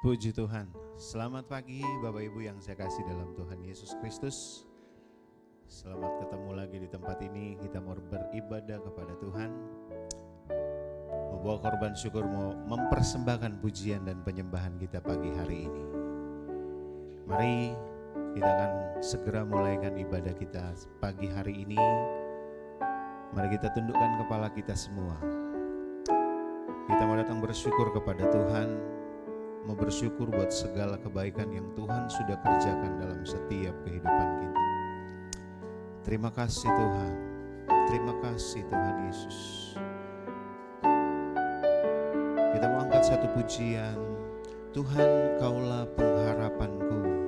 Puji Tuhan. Selamat pagi Bapak Ibu yang saya kasih dalam Tuhan Yesus Kristus. Selamat ketemu lagi di tempat ini. Kita mau beribadah kepada Tuhan, membawa korban syukur, mau mempersembahkan pujian dan penyembahan kita pagi hari ini. Mari kita akan segera mulaikan ibadah kita pagi hari ini. Mari kita tundukkan kepala kita semua. Kita mau datang bersyukur kepada Tuhan, mau bersyukur buat segala kebaikan yang Tuhan sudah kerjakan dalam setiap kehidupan kita. Terima kasih Tuhan, terima kasih Tuhan Yesus. Kita mau angkat satu pujian, Tuhan Kaulah pengharapanku.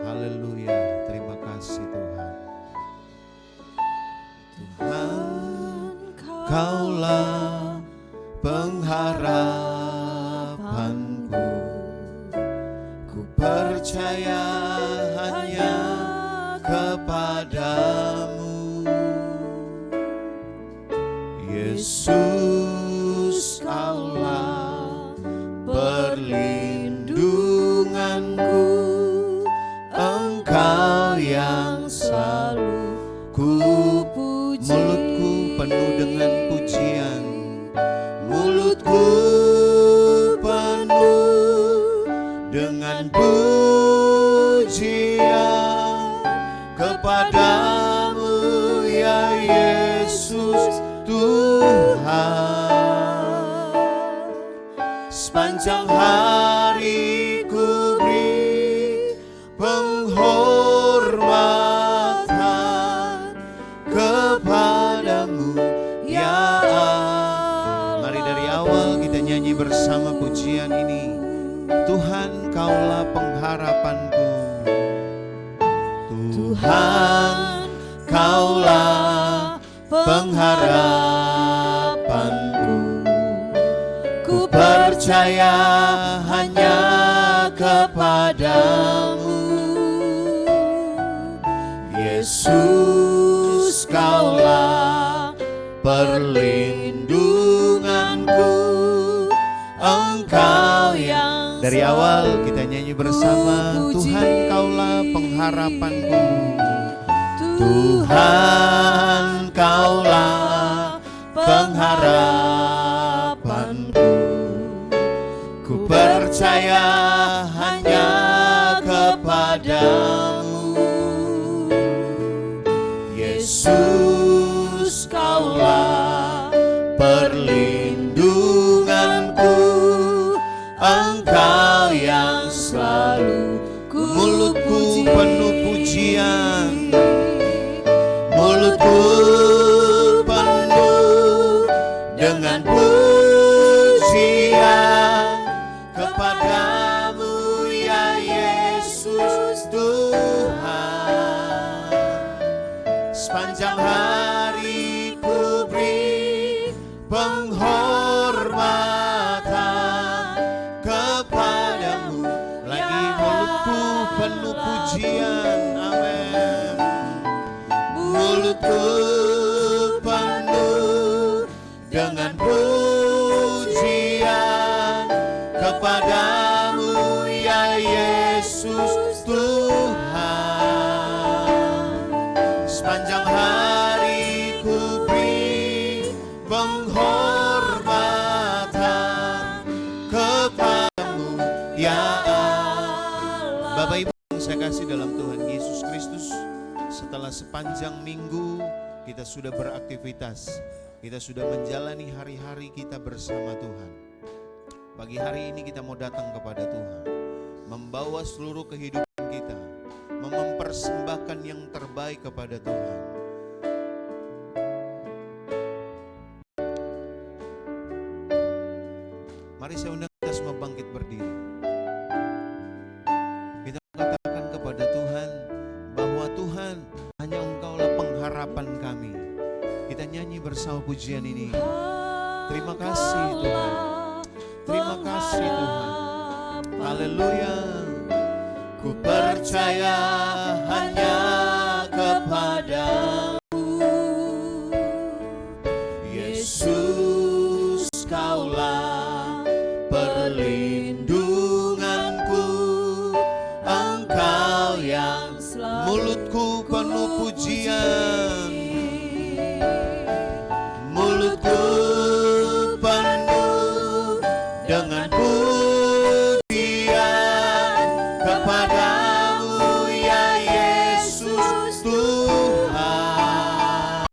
Haleluya, terima kasih Tuhan. Tuhan Kaulah pengharapanku, ku percaya hanya kepadamu, Yesus Kaulah perlindunganku, Engkau yang selalu ku puji. Mulutku penuh dengan pujian, mulutku penuh dengan pujian. sepanjang hari ku beri penghormatan kepadamu ya Allah. Mari dari awal kita nyanyi bersama pujian ini. Tuhan, Kaulah pengharapanku. Tuhan, Kaulah pengharapanku. Ku percaya hanya kepadamu. Yesus, Kaulah perlindunganku. Engkau yang dari awal kita nyanyi bersama. Tuhan, Kaulah pengharapanku. Tuhan, Kaulah pengharapanku. Ku percaya hanya kepadamu. Yesus, Kaulah perlindunganku. Engkau yang selalu mulutku penuh pujian. Mulutku penuh dengan pujian kepadamu ya Yesus Tuhan. Sepanjang hari ku beri penghormatan kepadamu. Lagi mulutku penuh pujian. Amin. Mulutku penuh dengan pujian kepadamu ya Yesus Tuhan. Sepanjang hari ku beri penghormatan kepadamu ya Allah. Bapak Ibu yang saya kasih dalam Tuhan Yesus Kristus, setelah sepanjang minggu kita sudah beraktivitas, kita sudah menjalani hari-hari kita bersama Tuhan. Pagi hari ini kita mau datang kepada Tuhan, membawa seluruh kehidupan kita, mempersembahkan yang terbaik kepada Tuhan. Mari saya undang kita semua bangkit berdiri. Kita katakan kepada Tuhan bahwa Tuhan, hanya Engkaulah pengharapan kami. Kita nyanyi bersama pujian ini. Terima kasih Tuhan. Terima kasih Tuhan. Haleluya. Ku percaya hanya kepadamu. Yesus, Kaulah perlindunganku. Engkau yang mulutku penuh pujian. Mulutku penuh dengan pujian kepadamu ya Yesus Tuhan.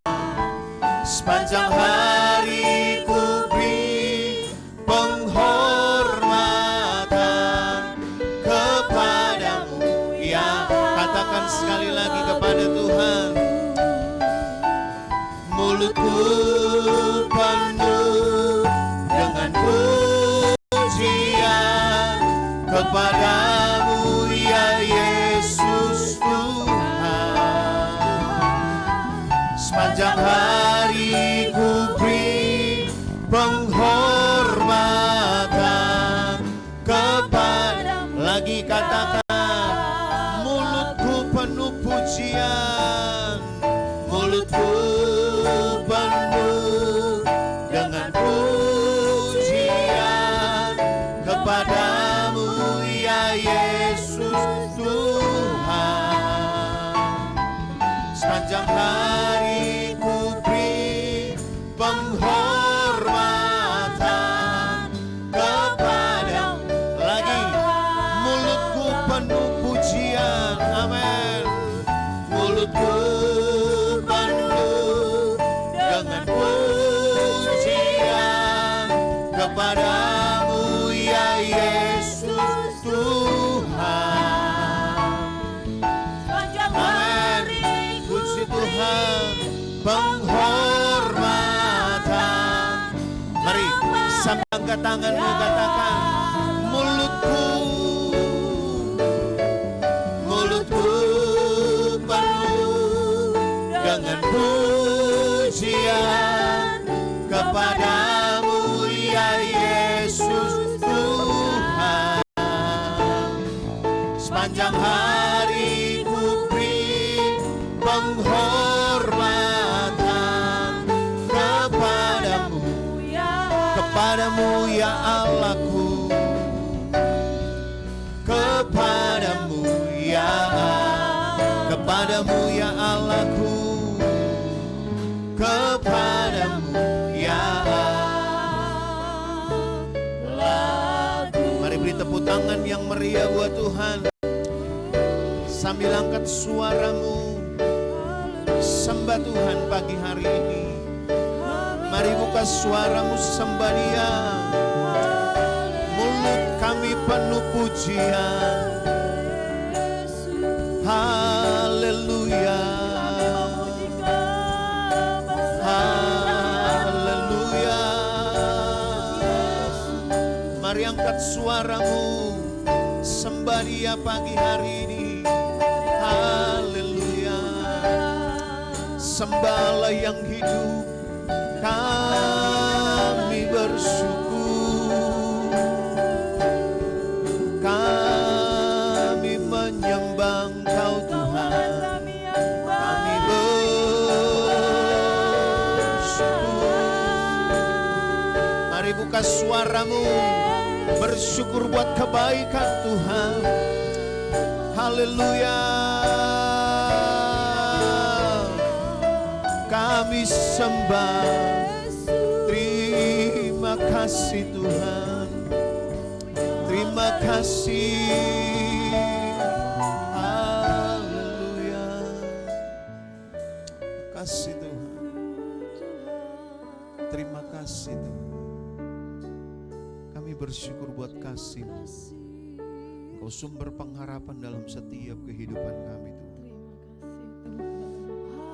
Sepanjang hari ku beri penghormatan kepadamu ya. Katakan sekali lagi kepada Tuhan. Mulutku penuh dengan pujian kepadamu ya Yesus Tuhan. Sepanjang hari ku beri penghormatan kepadamu. Lagi katakan, mulutku penuh pujian. Mulutku penuh dengan pujian kepadamu ya Yesus Tuhan. Sepanjang hari ku beri penghormatan kepadamu. Lagi, mulutku penuh pujian. Amin. Mulutku penuh dengan pujian kepadamu sambil angkat tanganmu katakan, mulutku penuh dengan pujian kepadamu ya Yesus Tuhan. Sepanjang hari ku beri penghormatan kepadamu ya Allahku, kepadamu ya Allahku, kepadamu ya Allah. Mari beri tepuk tangan yang meriah buat Tuhan. Sambil angkat suaramu, sembah Tuhan pagi hari ini. Mari buka suaramu, sembah Dia. Mulut kami penuh pujian. Haleluya, haleluya. Mari angkat suaramu, sembah Dia pagi hari ini. Haleluya. Sembahlah yang hidup, kami bersyukur, kami menyembah Engkau Tuhan, kami bersyukur. Mari buka suaramu, bersyukur buat kebaikan Tuhan. Haleluya. Kami sembah, terima kasih Tuhan, terima kasih. Haleluya. Kasih Tuhan, terima kasih Tuhan. Kami bersyukur buat kasih-Mu. Engkau sumber pengharapan dalam setiap kehidupan kami Tuhan.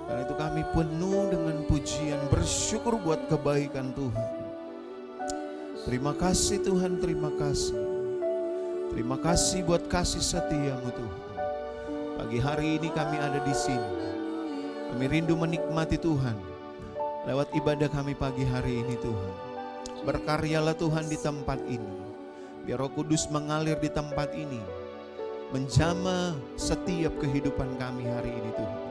Karena itu kami penuh dengan pujian, bersyukur buat kebaikan Tuhan. Terima kasih Tuhan, terima kasih. Terima kasih buat kasih setia-Mu Tuhan. Pagi hari ini kami ada di sini. Kami rindu menikmati Tuhan. Lewat ibadah kami pagi hari ini Tuhan. Berkaryalah Tuhan di tempat ini. Biar Roh Kudus mengalir di tempat ini. Menjamah setiap kehidupan kami hari ini Tuhan.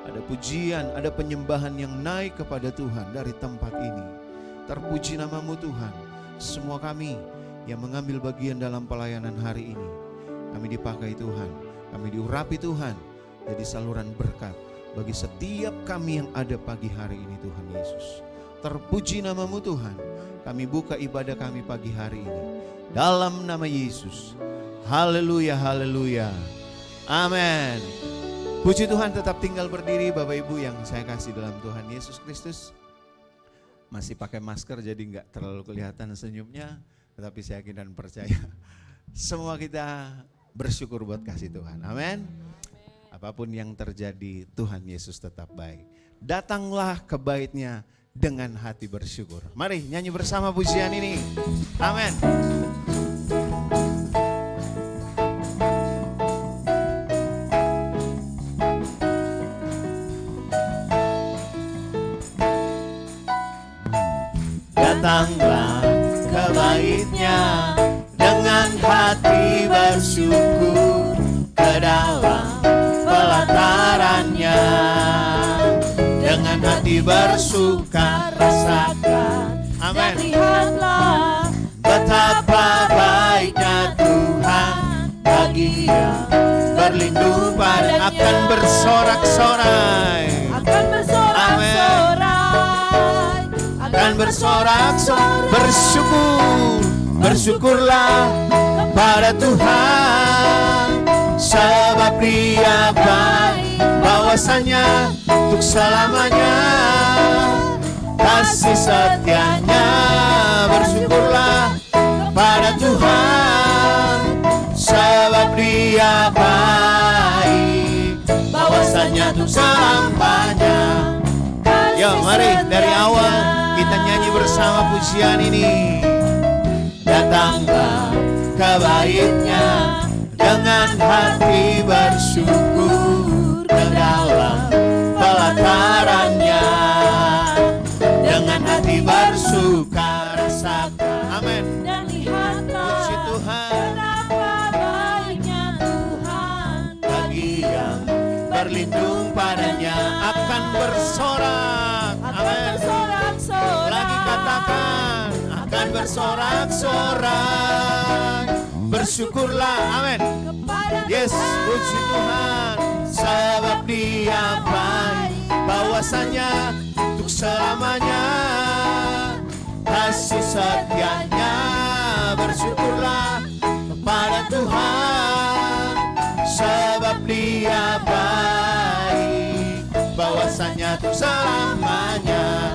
Ada pujian, ada penyembahan yang naik kepada Tuhan dari tempat ini. Terpuji nama-Mu Tuhan. Semua kami yang mengambil bagian dalam pelayanan hari ini, kami dipakai Tuhan, kami diurapi Tuhan, jadi saluran berkat bagi setiap kami yang ada pagi hari ini Tuhan Yesus. Terpuji nama-Mu Tuhan. Kami buka ibadah kami pagi hari ini dalam nama Yesus. Haleluya, haleluya. Amin. Puji Tuhan, tetap tinggal berdiri Bapak Ibu yang saya kasih dalam Tuhan Yesus Kristus. Masih pakai masker jadi nggak terlalu kelihatan senyumnya, tetapi saya yakin dan percaya semua kita bersyukur buat kasih Tuhan. Amin. Apapun yang terjadi, Tuhan Yesus tetap baik. Datanglah ke bait-Nya dengan hati bersyukur. Mari nyanyi bersama pujian ini. Amin. Datanglah ke bait-Nya dengan hati bersyukur, ke dalam pelataran-Nya dengan hati bersuka rasakan. Amin. Lihatlah betapa baiknya Tuhan bagi yang berlindung pada, akan bersorak-sorai, akan bersorak-sorai, akan bersorak-sorai. Bersyukur, bersyukurlah kepada Tuhan, sebab Dia baik, bahwasanya untuk selamanya kasih setia-Nya. Bersyukurlah kepada Tuhan, sebab Dia baik, bahwasanya untuk selamanya. Yo, mari dari awal kita nyanyi bersama pujian ini. bertambah kebaiknya, dengan hati bersyukur ke dalam pelatarannya, dengan hati bersuka rasakan. Amin. Dan lihatlah Puji Tuhan betapa baiknya Tuhan bagi yang berlindung padanya, akan bersorak. Amin. bersorak-sorak. Lagi katakan, akan bersorak-sorak. Bersyukurlah, amin. Kepada Yes, puji Tuhan, sebab Dia baik, bahwasanya untuk selamanya kasih setianya. Bersyukurlah kepada Tuhan, sebab Dia baik, bahwasanya untuk selamanya.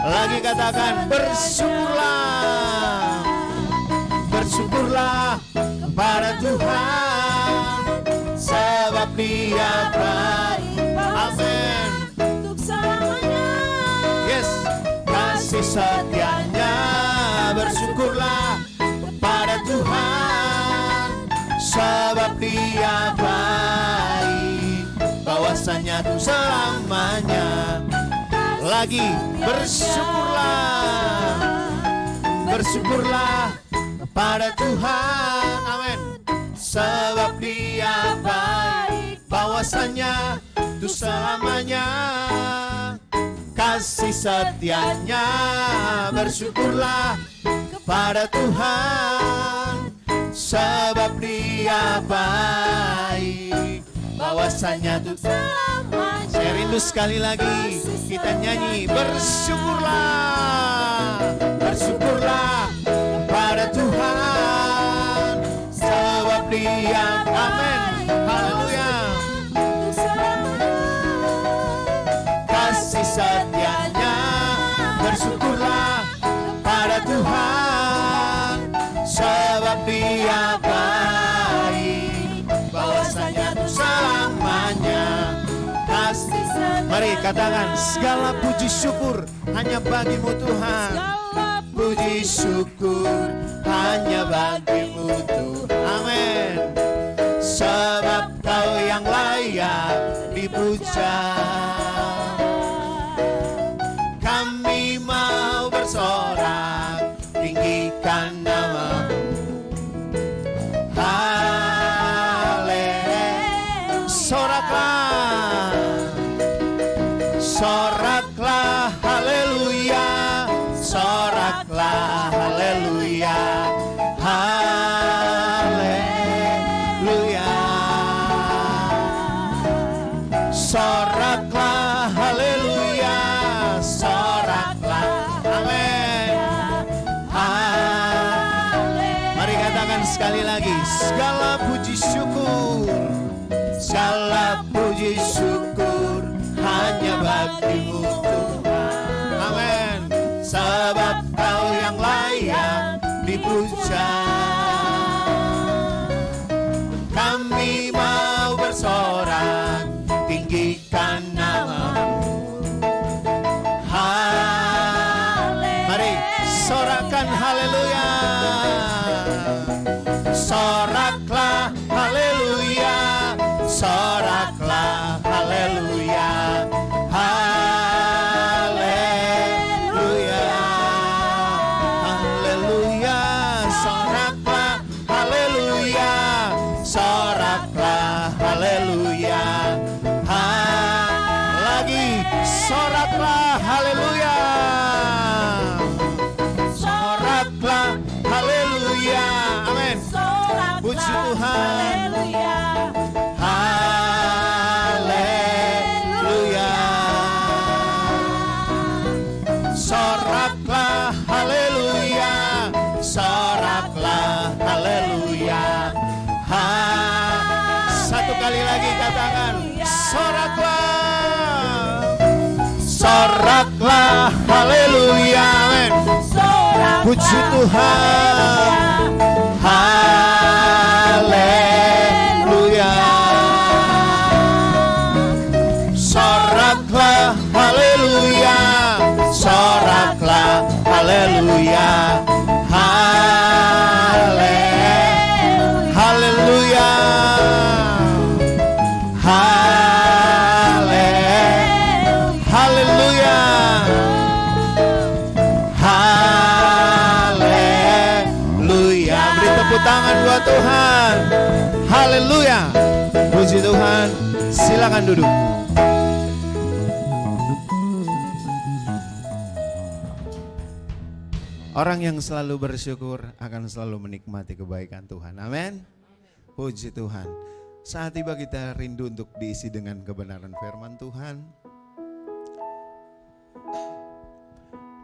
Lagi katakan, bersyukurlah, bersyukurlah kepada Tuhan, sebab Dia baik, amin. untuk selamanya. Yes, kasih setianya. Bersyukurlah kepada Tuhan, sebab Dia baik, bahwasanya itu selamanya. Lagi bersyukurlah, bersyukurlah kepada Tuhan, amin. Sebab Dia baik, bahwasanya itu selamanya kasih setianya. Bersyukurlah kepada Tuhan, sebab Dia baik, bahwasanya itu Selamanya. Saya rindu sekali lagi kita nyanyi, bersyukurlah, bersyukurlah kepada Tuhan, sebab Dia, amin, haleluya, Untuk selamanya. kasih setianya. Bersyukurlah kepada Tuhan, sebab Dia baik, bahwasanya itu selamanya. Mari katakan, segala puji syukur hanya bagimu Tuhan. Segala Puji syukur hanya bagimu Tuhan. Amin. Sebab Kau yang layak dipuja. Kami mau bersorak, tinggikan nama-Mu. Haleluya. Soraklah, soraklah, haleluya, soraklah, haleluya, haleluya, soraklah, haleluya, soraklah, amin. Mari katakan sekali lagi, segala puji syukur, segala puji syukur hanya bagimu Tuhan, amin. Sebab Kau yang layak dipuja. Kami mau bersorak, tinggikan nama-Mu. Mari sorakan haleluya, soraklah haleluya, soraklah haleluya, haleluya, haleluya, soraklah haleluya, soraklah haleluya, lagi soraklah haleluya, soraklah haleluya, amin. Puji Tuhan, haleluya, soraklah haleluya, soraklah haleluya. Satu kali lagi katakan, soraklah, soraklah haleluya, amin. Puji Tuhan, haleluya, soraklah haleluya, soraklah haleluya, haleluya. Tepuk tangan buat Tuhan. Haleluya. Puji Tuhan. Silakan duduk. Orang yang selalu bersyukur akan selalu menikmati kebaikan Tuhan. Amin. Puji Tuhan. Saat tiba kita rindu untuk diisi dengan kebenaran firman Tuhan.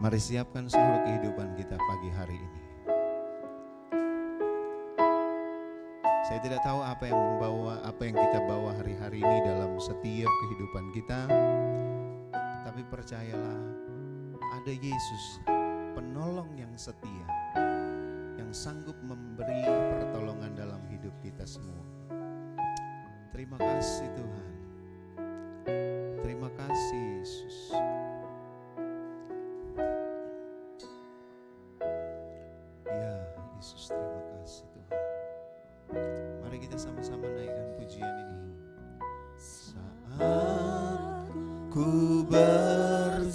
Mari siapkan seluruh kehidupan kita pagi hari ini. Saya tidak tahu apa yang kita bawa hari-hari ini dalam setiap kehidupan kita. Tapi percayalah, ada Yesus, penolong yang setia, yang sanggup memberi pertolongan dalam hidup kita semua. Terima kasih Tuhan. Terima kasih Yesus. Ya Yesus, terima kasih Tuhan. Mari kita sama-sama naikkan pujian ini. Saat ku berjalan,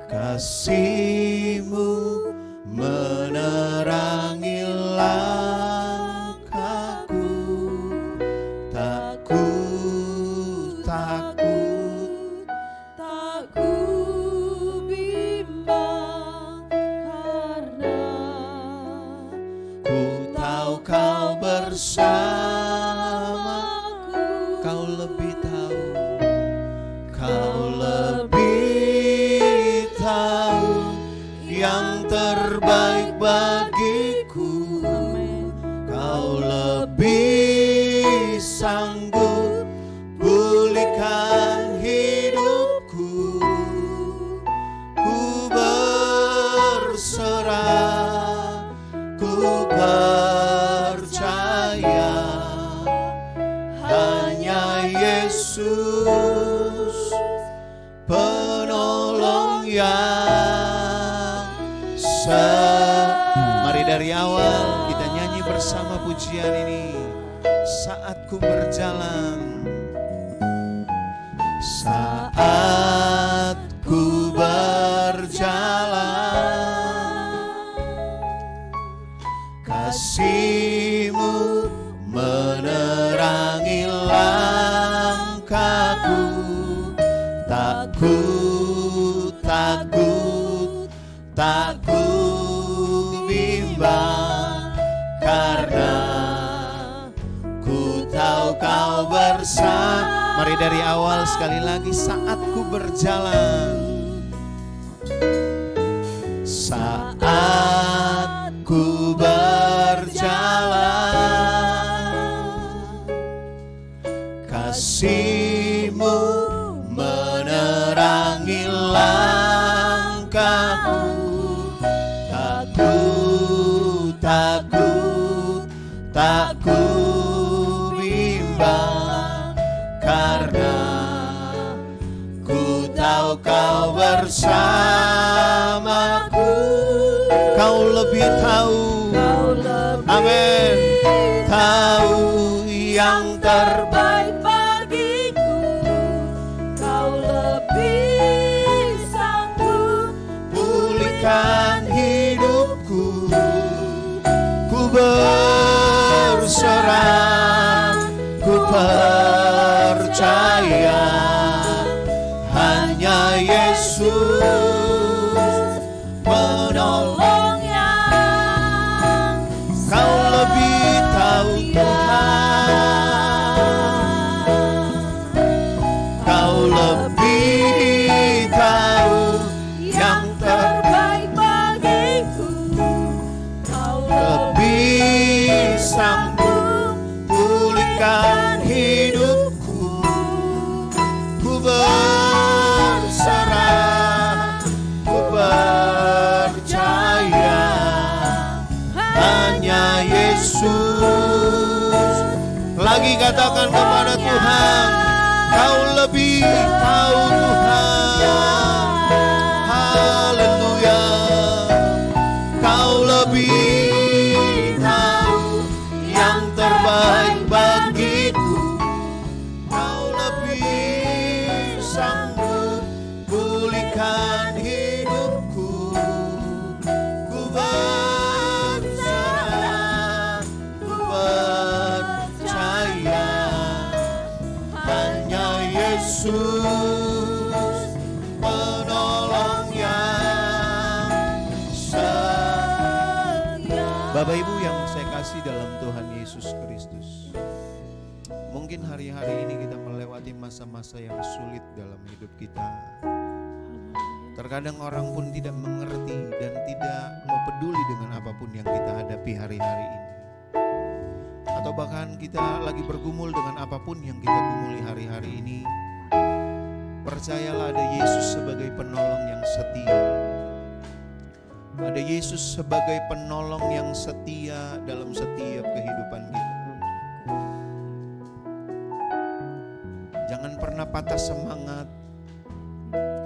kasih-Mu menerangi langkahku. Tak ku bimbang karena ku tahu Kau bersamaku. Kau lebih tahu, Kau lebih tahu yang terbaik bagiku. Kau lebih sanggup pulihkan hidupku. Ku berserah, ku percaya hanya Yesus penolong yang Mari dari awal kita nyanyi bersama pujian ini. Saat ku berjalan, saat ku berjalan, kasih-Mu menerangi langkahku. Tak ku bimbang karena ku tahu Kau bersama. Mari dari awal sekali lagi. Saat ku berjalan, saat ku berjalan, kasih-Mu menerangi langkahku. Tak ku bimbang karena ku tahu Kau bersamaku. Kau lebih tahu, amin, tahu yang terbaik bagiku. Kau lebih sanggup pulihkan hidupku. Ku berserah, ku percaya hanya Yesus penolong yang Kau lebih tahu Tuhan. Kau lebih tahu yang terbaik bagiku. Kau lebih sanggup pulihkan hidupku. Ku berserah, ku percaya hanya Yesus. Lagi katakan kepada Tuhan, Kau lebih tahu Tuhan. Haleluya. Kau lebih tahu yang terbaik bagiku. Kau lebih sanggup pulihkan hidupku. Bapak Ibu yang saya kasih dalam Tuhan Yesus Kristus, mungkin hari-hari ini kita melewati masa-masa yang sulit dalam hidup kita. Terkadang orang pun tidak mengerti dan tidak mau peduli dengan apapun yang kita hadapi hari-hari ini. Atau bahkan kita lagi bergumul dengan apapun yang kita gumuli hari-hari ini. Percayalah ada Yesus sebagai penolong yang setia. Ada Yesus sebagai penolong yang setia dalam setiap kehidupan kita. Jangan pernah patah semangat,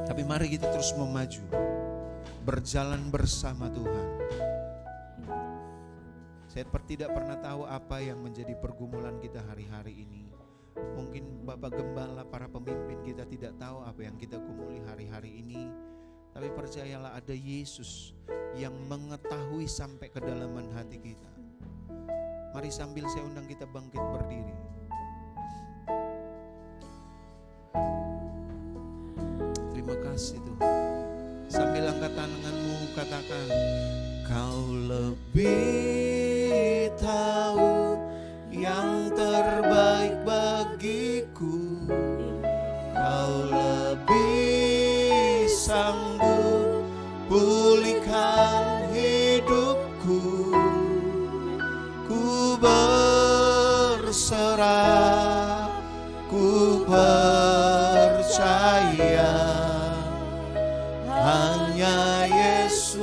tapi mari kita terus memaju, berjalan bersama Tuhan. Saya tidak pernah tahu apa yang menjadi pergumulan kita hari-hari ini. Mungkin Bapak Gembala, para pemimpin kita tidak tahu apa yang kita gumuli hari-hari ini. Tapi percayalah ada Yesus yang mengetahui sampai kedalaman hati kita. Mari sambil saya undang kita bangkit berdiri. Terima kasih Tuhan. Sambil angkat tanganmu katakan, Kau lebih tahu yang terbaik bagiku. Kau lebih sanggup pulihkan hidupku. Ku berserah, ku percaya hanya Yesus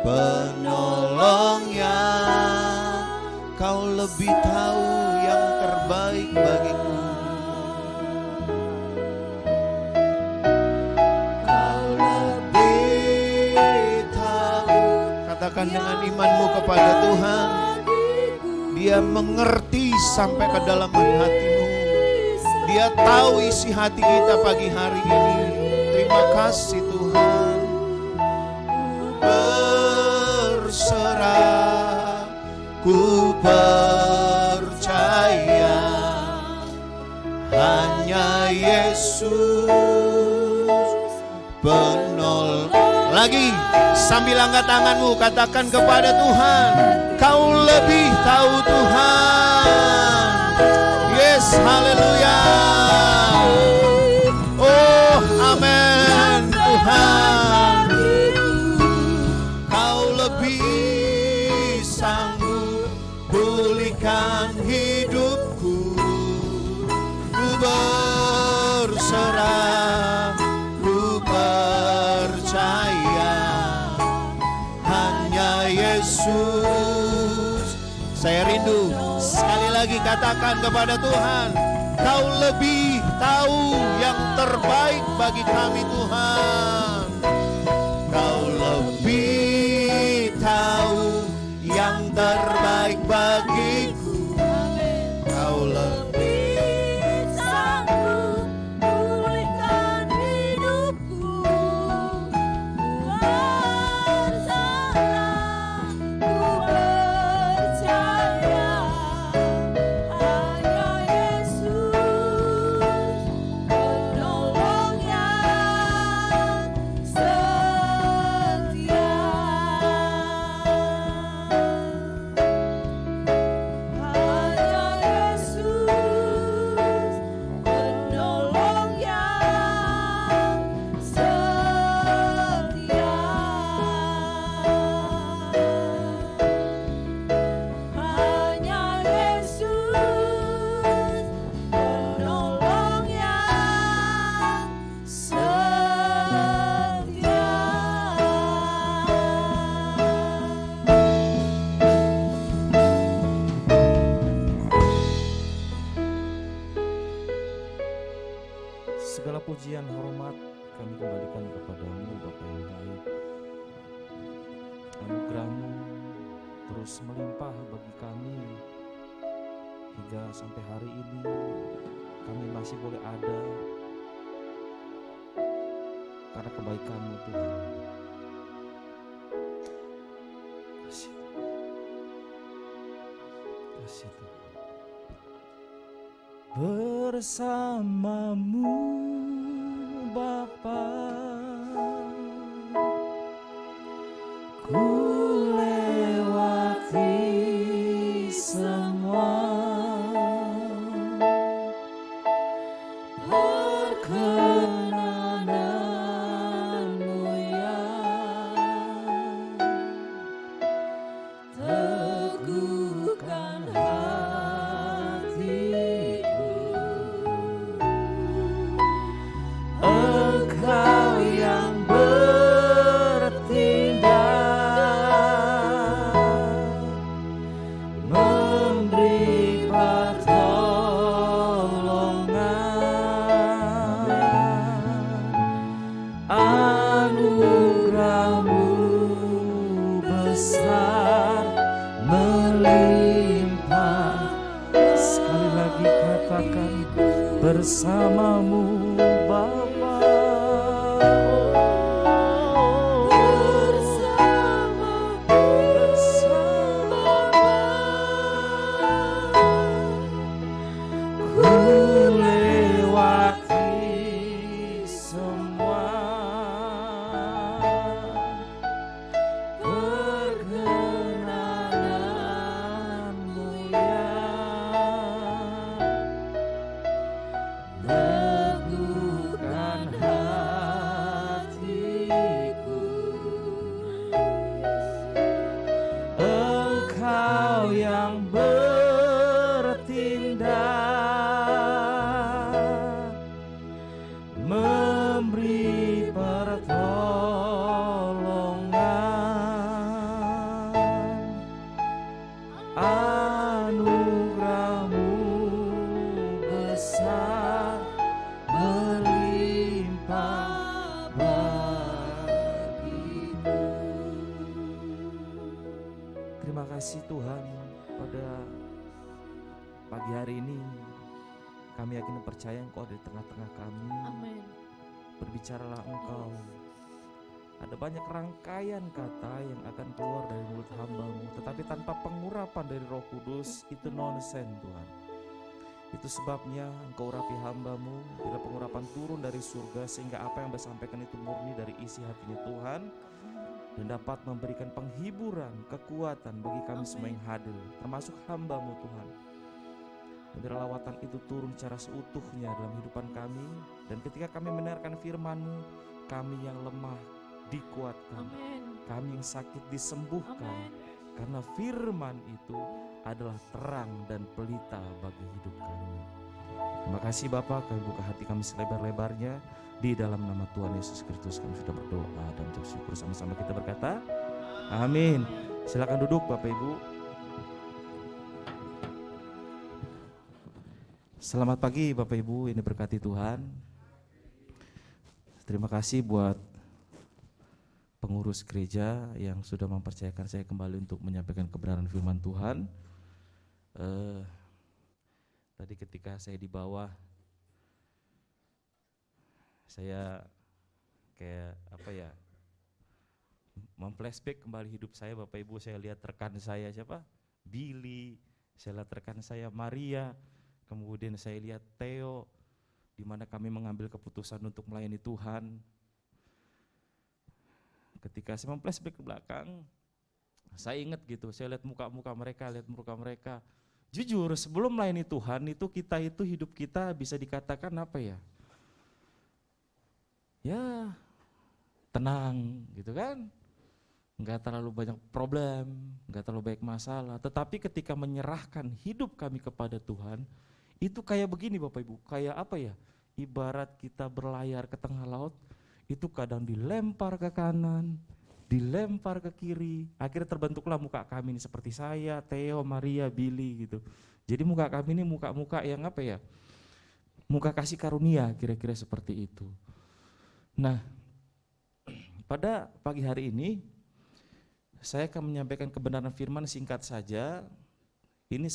penolongnya. Kau lebih tahu yang terbaik bagiku. Kau lebih tahu. Katakan dengan imanmu kepada Tuhan. Dia mengerti sampai kedalaman hatimu. Dia tahu isi hati kita pagi hari ini. Terima kasih Tuhan. Berserah, ku percaya hanya Yesus penolong. Lagi sambil angkat tanganmu katakan kepada Tuhan, Kau lebih tahu Tuhan. Yes, haleluya. Oh, amin Tuhan. Kau lebih sanggup pulihkan hidupku. Ku berserah, ku percaya hanya Yesus. Saya rindu sekali lagi katakan kepada Tuhan, Kau lebih tahu yang terbaik bagi kami Tuhan. Kau lebih tahu yang terbaik bagiku. Kau lebih sanggup pulihkan hidupku. Berserah, ku percaya hanya Yesus penolong yang setia. Segala pujian hormat kami kembalikan kepadamu Bapa yang baik. Anugerah-Mu terus melimpah bagi kami hingga sampai hari ini kami masih boleh ada karena kebaikan-Mu Tuhan. Kasih Tuhan. Kasih Tuhan. Bersamamu Bapa, ku anugerahmu besar melimpah. Sekali lagi katakan, bersamamu Bapa. Ku lewati semua perkenananmu ya, teguhkan hatiku. Engkau yang bertindak, memberi pertolongan, anugerahmu besar melimpah bagiku. Terima kasih Tuhan, pada pagi hari ini kami yakin dan percaya Engkau ada di tengah-tengah kami. Amin. Berbicaralah Engkau. Ada banyak rangkaian kata yang akan keluar dari mulut hamba-Mu, tetapi tanpa pengurapan dari Roh Kudus itu nonsen Tuhan. Itu sebabnya Engkau urapi hamba-Mu, bila pengurapan turun dari surga, sehingga apa yang disampaikan itu murni dari isi hatinya Tuhan, dan dapat memberikan penghiburan, kekuatan bagi kami semua yang hadir, termasuk hamba-Mu Tuhan. Dan biar lawatan itu turun secara seutuhnya dalam kehidupan kami, dan ketika kami mendengarkan firman-Mu, kami yang lemah dikuatkan, Amin. kami yang sakit disembuhkan, Amin. karena firman itu adalah terang dan pelita bagi hidup kami. Terima kasih Bapa, kami buka hati kami selebar-lebarnya. Di dalam nama Tuhan Yesus Kristus kami sudah berdoa dan bersyukur, sama-sama kita berkata amin. Silakan duduk Bapak Ibu. Selamat pagi Bapak Ibu, ini berkati Tuhan. Terima kasih buat pengurus gereja yang sudah mempercayakan saya kembali untuk menyampaikan kebenaran firman Tuhan. Tadi ketika saya di bawah, saya kayak memflashback kembali hidup saya Bapak Ibu. Saya lihat rekan saya siapa? Billy, saya lihat rekan saya Maria, kemudian saya lihat Theo, di mana kami mengambil keputusan untuk melayani Tuhan. Ketika saya memflashback ke belakang, saya ingat gitu, saya lihat muka-muka mereka. Jujur, sebelum melayani Tuhan itu hidup kita bisa dikatakan apa ya? Ya, tenang gitu kan. Enggak terlalu banyak problem, enggak terlalu banyak masalah. Tetapi ketika menyerahkan hidup kami kepada Tuhan, itu kayak begini Bapak Ibu, kayak apa ya? Ibarat kita berlayar ke tengah laut, itu kadang dilempar ke kanan, dilempar ke kiri, akhirnya terbentuklah muka kami ini seperti saya, Theo, Maria, Billy gitu. Jadi muka kami ini muka-muka yang apa ya? Muka kasih karunia, kira-kira seperti itu. Nah, pada pagi hari ini saya akan menyampaikan kebenaran firman singkat saja. Ini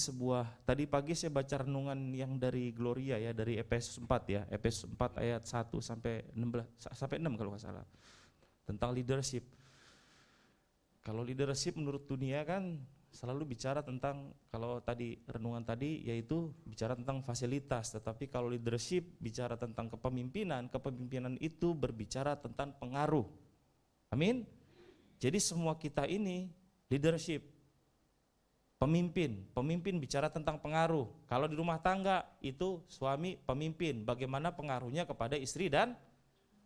tadi pagi saya baca renungan yang dari Gloria ya, dari Efesus 4 ya, Efesus 4 ayat 1 sampai 6 kalau nggak salah, tentang leadership. Kalau leadership menurut dunia kan selalu bicara tentang, kalau tadi renungan tadi yaitu bicara tentang fasilitas, tetapi kalau leadership bicara tentang kepemimpinan itu berbicara tentang pengaruh. Amin. Jadi semua kita ini leadership, pemimpin bicara tentang pengaruh. Kalau di rumah tangga itu suami pemimpin, bagaimana pengaruhnya kepada istri dan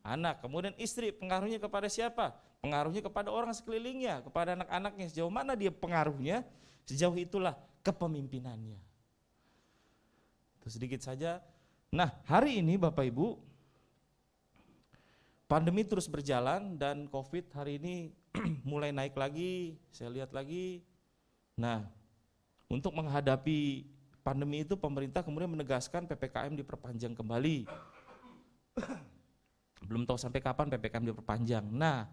anak. Kemudian istri pengaruhnya kepada siapa? Pengaruhnya kepada orang sekelilingnya, kepada anak-anaknya. Sejauh mana dia pengaruhnya, sejauh itulah kepemimpinannya. Itu sedikit saja. Nah, hari ini Bapak Ibu, pandemi terus berjalan dan COVID hari ini mulai naik lagi, saya lihat lagi. Nah, untuk menghadapi pandemi itu pemerintah kemudian menegaskan PPKM diperpanjang kembali. Belum tahu sampai kapan PPKM diperpanjang. Nah,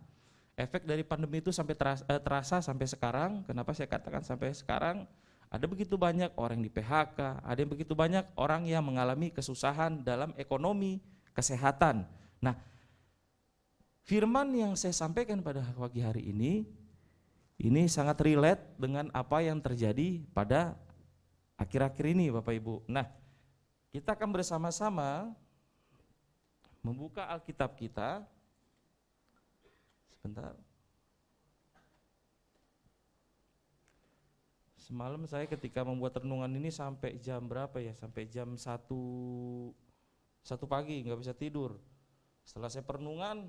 Efek dari pandemi itu sampai terasa sampai sekarang. Kenapa saya katakan sampai sekarang? Ada begitu banyak orang yang di PHK, ada yang begitu banyak orang yang mengalami kesusahan dalam ekonomi, kesehatan. Nah, firman yang saya sampaikan pada pagi hari ini sangat relate dengan apa yang terjadi pada akhir-akhir ini Bapak Ibu. Nah, kita akan bersama-sama membuka Alkitab kita. Sebentar. Semalam saya ketika membuat renungan ini sampai jam berapa ya? Sampai jam 1 pagi, nggak bisa tidur. Setelah saya perenungan,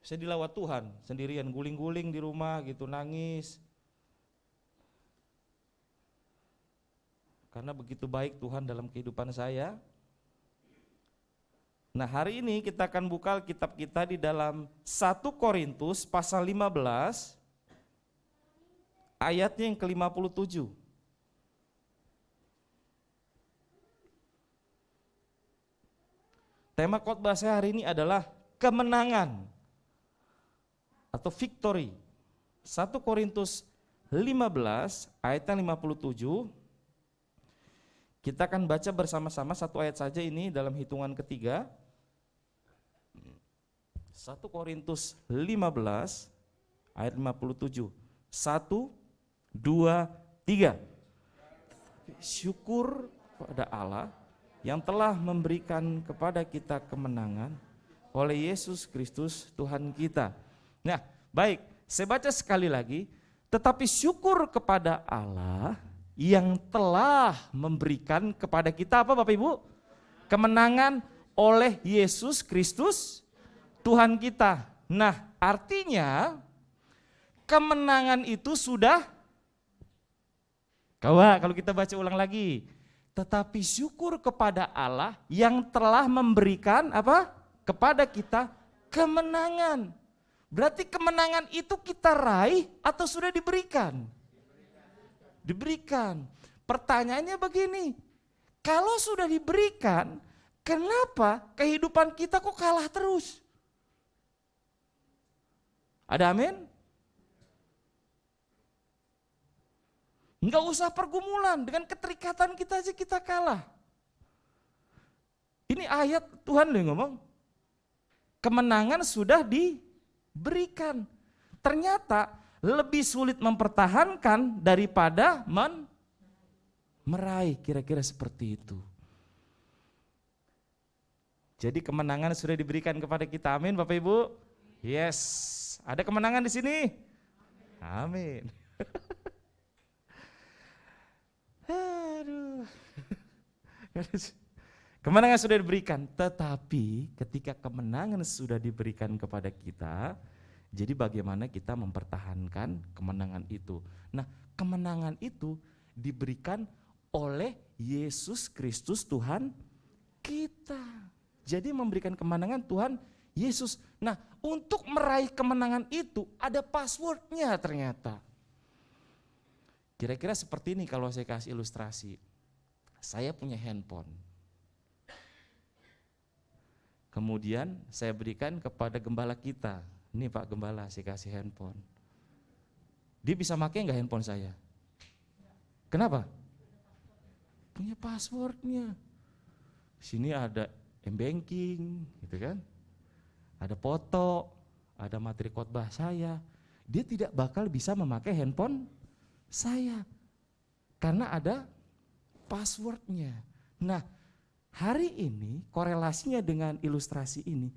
saya dilawat Tuhan sendirian, guling-guling di rumah gitu, nangis. Karena begitu baik Tuhan dalam kehidupan saya. Nah, hari ini kita akan buka Alkitab kita di dalam 1 Korintus pasal 15 ayatnya yang ke-57. Tema khotbah saya hari ini adalah kemenangan atau victory. 1 Korintus 15 ayatnya 57. Kita akan baca bersama-sama satu ayat saja ini dalam hitungan ketiga. 1 Korintus 15 ayat 57. 1, 2, 3. Syukur kepada Allah yang telah memberikan kepada kita kemenangan oleh Yesus Kristus Tuhan kita. Nah, baik, saya baca sekali lagi. Tetapi syukur kepada Allah yang telah memberikan kepada kita apa Bapak Ibu? Kemenangan oleh Yesus Kristus Tuhan kita. Nah, artinya kemenangan itu sudah, kalau kita baca ulang lagi, tetapi syukur kepada Allah yang telah memberikan apa? Kepada kita kemenangan. Berarti kemenangan itu kita raih atau sudah diberikan? Diberikan. Pertanyaannya begini, kalau sudah diberikan, kenapa kehidupan kita kok kalah terus? Ada amin? Enggak usah pergumulan, dengan keterikatan kita aja kita kalah. Ini ayat Tuhan loh yang ngomong. Kemenangan sudah diberikan. Ternyata lebih sulit mempertahankan daripada meraih, kira-kira seperti itu. Jadi kemenangan sudah diberikan kepada kita, amin Bapak Ibu? Yes. Ada kemenangan di sini? Amin. Aduh. Kemenangan sudah diberikan, tetapi ketika kemenangan sudah diberikan kepada kita, jadi bagaimana kita mempertahankan kemenangan itu? Nah, kemenangan itu diberikan oleh Yesus Kristus Tuhan kita. Jadi memberikan kemenangan Tuhan Yesus. Nah, untuk meraih kemenangan itu ada passwordnya ternyata. Kira-kira seperti ini kalau saya kasih ilustrasi. Saya punya handphone. Kemudian saya berikan kepada gembala kita. Ini Pak Gembala, saya kasih handphone. Dia bisa pakai nggak handphone saya? Kenapa? Punya passwordnya. Sini ada m-banking, gitu kan? Ada foto, ada materi khotbah saya. Dia tidak bakal bisa memakai handphone saya karena ada passwordnya. Nah, hari ini korelasinya dengan ilustrasi ini,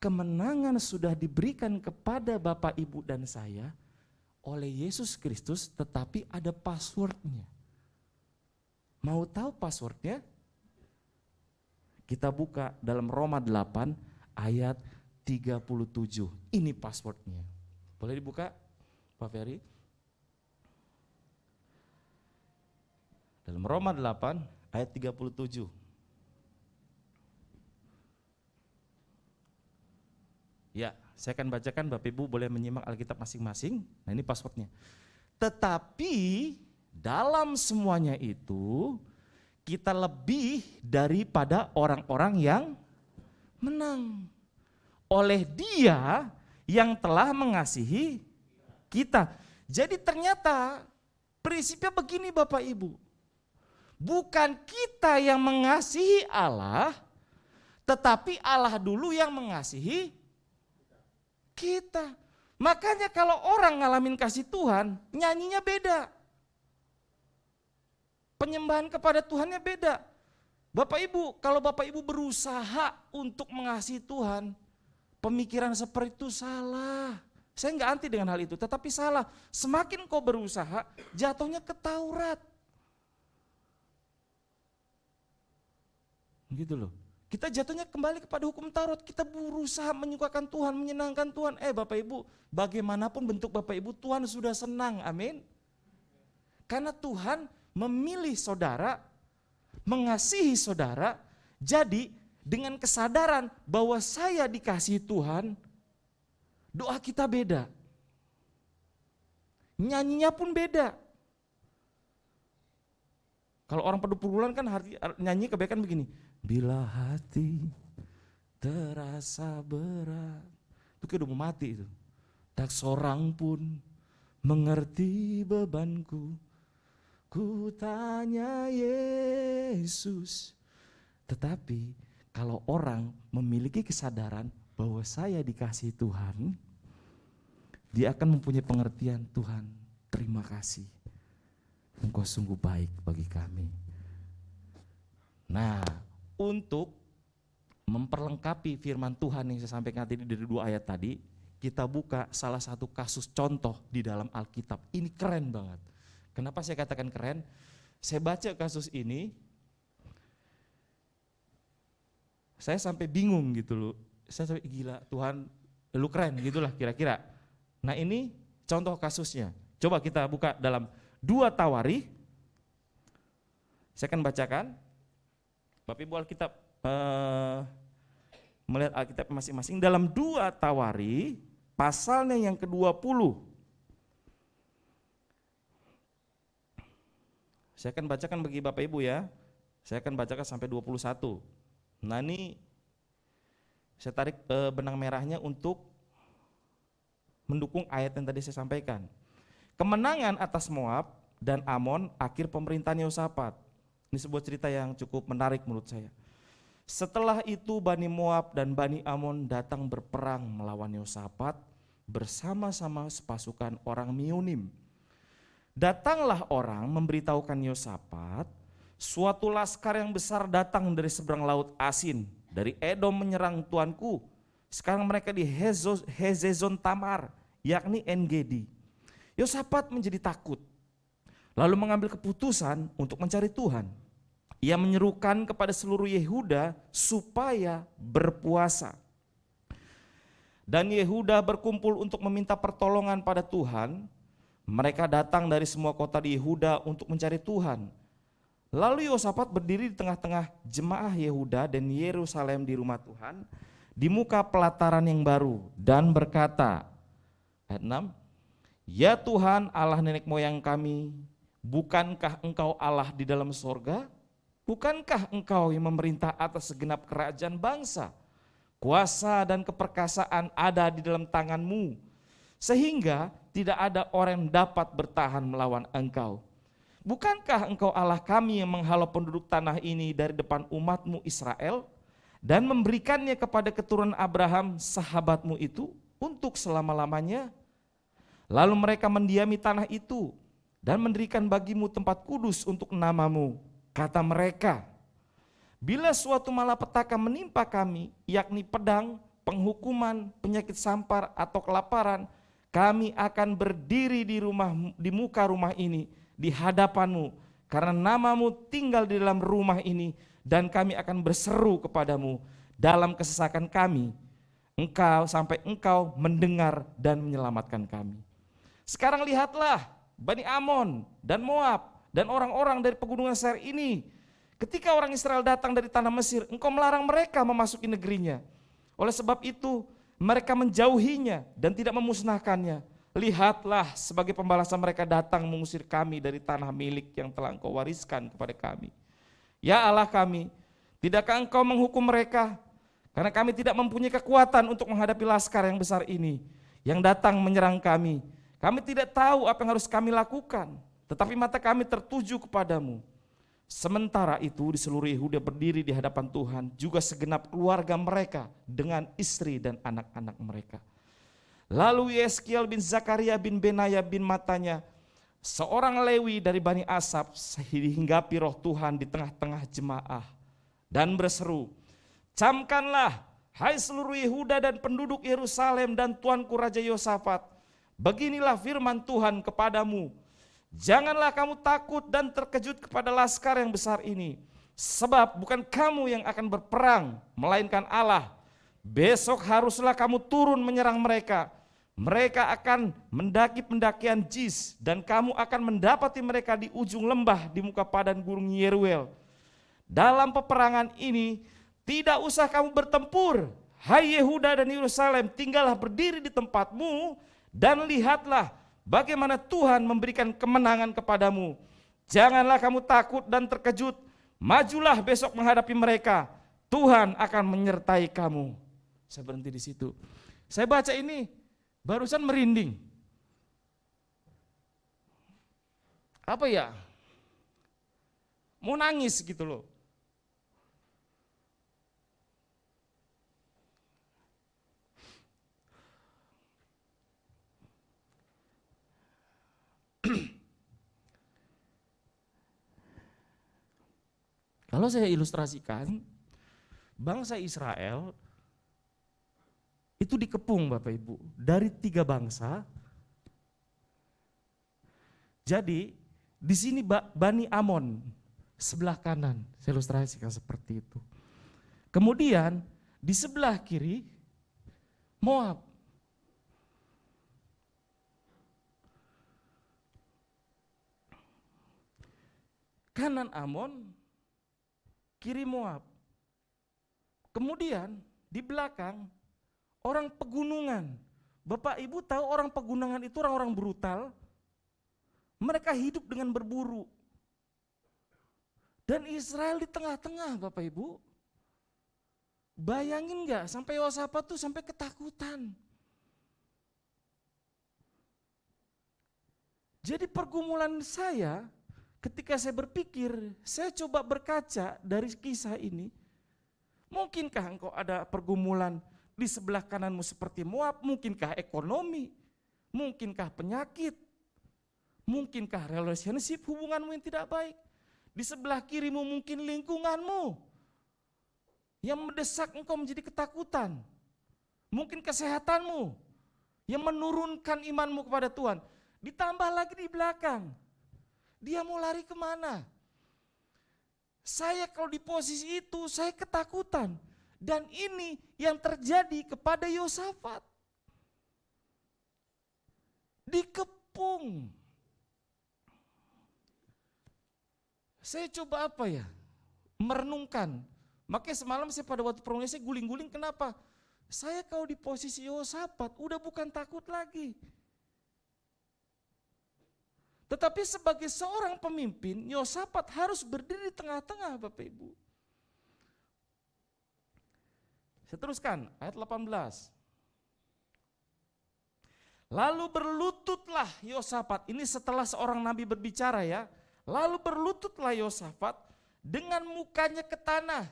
kemenangan sudah diberikan kepada Bapak, Ibu, dan saya oleh Yesus Kristus, tetapi ada passwordnya. Mau tahu passwordnya? Kita buka dalam Roma 8 ayat 37. Ini passwordnya. Boleh dibuka Pak Ferry? Dalam Roma 8 ayat 37. Ya, saya akan bacakan, Bapak Ibu boleh menyimak Alkitab masing-masing. Nah, ini passwordnya. Tetapi dalam semuanya itu kita lebih daripada orang-orang yang menang. oleh Dia yang telah mengasihi kita. Jadi ternyata prinsipnya begini Bapak Ibu. Bukan kita yang mengasihi Allah, tetapi Allah dulu yang mengasihi kita. Makanya kalau orang ngalamin kasih Tuhan, nyanyinya beda. Penyembahan kepada Tuhannya beda. Bapak Ibu, kalau Bapak Ibu berusaha untuk mengasihi Tuhan, pemikiran seperti itu salah. Saya nggak anti dengan hal itu, tetapi salah. Semakin kau berusaha, jatuhnya ke Taurat. Gitu loh. Kita jatuhnya kembali kepada hukum Taurat. Kita berusaha menyukakan Tuhan, menyenangkan Tuhan. Bapak Ibu, bagaimanapun bentuk Bapak Ibu, Tuhan sudah senang. Amin. Karena Tuhan memilih saudara, mengasihi saudara. Jadi dengan kesadaran bahwa saya dikasihi Tuhan, doa kita beda. Nyanyinya pun beda. Kalau orang pada perbulan kan nyanyi kebanyakan begini. Bila hati terasa berat, itu kayak udah mau mati itu. Tak seorang pun mengerti bebanku, ku tanya Yesus. Tetapi kalau orang memiliki kesadaran bahwa saya dikasihi Tuhan, dia akan mempunyai pengertian, Tuhan terima kasih, Engkau sungguh baik bagi kami. Nah, untuk memperlengkapi firman Tuhan yang saya sampaikan tadi dari 2 ayat tadi, kita buka salah satu kasus contoh di dalam Alkitab. Ini keren banget. Kenapa saya katakan keren? Saya baca kasus ini, saya sampai bingung gitu loh. Saya sampai gila, Tuhan lu keren gitulah kira-kira. Nah ini contoh kasusnya. Coba kita buka dalam 2 Tawari. Saya akan bacakan. Bapak Ibu Alkitab melihat Alkitab masing-masing dalam 2 Tawari pasalnya yang ke-20. Saya akan bacakan bagi Bapak Ibu ya. Saya akan bacakan sampai 21. Nah ini saya tarik benang merahnya untuk mendukung ayat yang tadi saya sampaikan. Kemenangan atas Moab dan Amon akhir pemerintahan Yehosafat. Ini sebuah cerita yang cukup menarik menurut saya. Setelah itu Bani Moab dan Bani Amon datang berperang melawan Yehosafat bersama-sama sepasukan orang Meunim. Datanglah orang memberitahukan Yehosafat, suatu laskar yang besar datang dari seberang laut Asin, dari Edom menyerang tuanku. Sekarang mereka di Hezezon Tamar, yakni En-Gedi. Yehosafat menjadi takut, lalu mengambil keputusan untuk mencari Tuhan. Ia menyerukan kepada seluruh Yehuda supaya berpuasa. Dan Yehuda berkumpul untuk meminta pertolongan pada Tuhan. Mereka datang dari semua kota di Yehuda untuk mencari Tuhan. Lalu Yehosafat berdiri di tengah-tengah jemaah Yehuda dan Yerusalem di rumah Tuhan, di muka pelataran yang baru, dan berkata, ayat 6, Ya Tuhan Allah nenek moyang kami, bukankah Engkau Allah di dalam sorga? Bukankah Engkau yang memerintah atas segenap kerajaan bangsa? Kuasa dan keperkasaan ada di dalam tangan-Mu, sehingga tidak ada orang yang dapat bertahan melawan Engkau. Bukankah Engkau Allah kami yang menghalau penduduk tanah ini dari depan umat-Mu Israel dan memberikannya kepada keturunan Abraham sahabat-Mu itu untuk selama-lamanya? Lalu mereka mendiami tanah itu dan mendirikan bagimu tempat kudus untuk nama-Mu. Kata mereka, bila suatu malapetaka menimpa kami, yakni pedang, penghukuman, penyakit sampar atau kelaparan, kami akan berdiri di muka rumah ini di hadapan-Mu, karena nama-Mu tinggal di dalam rumah ini, dan kami akan berseru kepadamu dalam kesesakan kami, sampai Engkau mendengar dan menyelamatkan kami. Sekarang lihatlah Bani Amon dan Moab dan orang-orang dari pegunungan Seir ini, ketika orang Israel datang dari tanah Mesir, Engkau melarang mereka memasuki negerinya. Oleh sebab itu mereka menjauhinya dan tidak memusnahkannya. Lihatlah, sebagai pembalasan mereka datang mengusir kami dari tanah milik yang telah Engkau wariskan kepada kami. Ya Allah kami, tidakkah Engkau menghukum mereka? Karena kami tidak mempunyai kekuatan untuk menghadapi laskar yang besar ini yang datang menyerang kami. Kami tidak tahu apa yang harus kami lakukan, tetapi mata kami tertuju kepadamu. Sementara itu di seluruh Yehuda berdiri di hadapan Tuhan, juga segenap keluarga mereka dengan istri dan anak-anak mereka. Lalu Yeskiel bin Zakaria bin Benaya bin Matanya, seorang Lewi dari Bani Asaf, dihinggapi roh Tuhan di tengah-tengah jemaah dan berseru, camkanlah, hai seluruh Yehuda dan penduduk Yerusalem dan tuanku Raja Yosafat, beginilah firman Tuhan kepadamu, janganlah kamu takut dan terkejut kepada laskar yang besar ini, sebab bukan kamu yang akan berperang, melainkan Allah. Besok haruslah kamu turun menyerang mereka. Mereka akan mendaki pendakian Jis, dan kamu akan mendapati mereka di ujung lembah di muka padan gunung Yeruel. Dalam peperangan ini tidak usah kamu bertempur, hai Yehuda dan Yerusalem, tinggallah berdiri di tempatmu dan lihatlah bagaimana Tuhan memberikan kemenangan kepadamu. Janganlah kamu takut dan terkejut, majulah besok menghadapi mereka, Tuhan akan menyertai kamu. Saya berhenti di situ. Saya baca ini barusan merinding. Apa ya? Mau nangis gitu loh. Kalau saya ilustrasikan, bangsa Israel itu dikepung Bapak Ibu dari 3 bangsa. Jadi di sini Bani Amon sebelah kanan, saya ilustrasikan seperti itu. Kemudian di sebelah kiri Moab. Kanan Amon, kiri Moab. Kemudian di belakang orang pegunungan. Bapak Ibu tahu orang pegunungan itu orang-orang brutal. Mereka hidup dengan berburu. Dan Israel di tengah-tengah Bapak Ibu. Bayangin gak sampai Yosafat tuh sampai ketakutan. Jadi pergumulan saya ketika saya berpikir, saya coba berkaca dari kisah ini. Mungkinkah engkau ada pergumulan di sebelah kananmu seperti Moab? Mungkinkah ekonomi? Mungkinkah penyakit? Mungkinkah relationship hubunganmu yang tidak baik? Di sebelah kirimu mungkin lingkunganmu yang mendesak engkau menjadi ketakutan. Mungkin kesehatanmu yang menurunkan imanmu kepada Tuhan. Ditambah lagi di belakang, dia mau lari kemana? Saya kalau di posisi itu, saya ketakutan. Dan ini yang terjadi kepada Yosafat. Dikepung. Saya coba apa ya? Merenungkan. Makanya semalam saya pada waktu permenungan saya guling-guling, kenapa? Saya kalau di posisi Yosafat udah bukan takut lagi. Tetapi sebagai seorang pemimpin, Yosafat harus berdiri di tengah-tengah Bapak Ibu. Saya teruskan, ayat 18. Lalu berlututlah Yosafat, ini setelah seorang nabi berbicara ya. Lalu berlututlah Yosafat dengan mukanya ke tanah.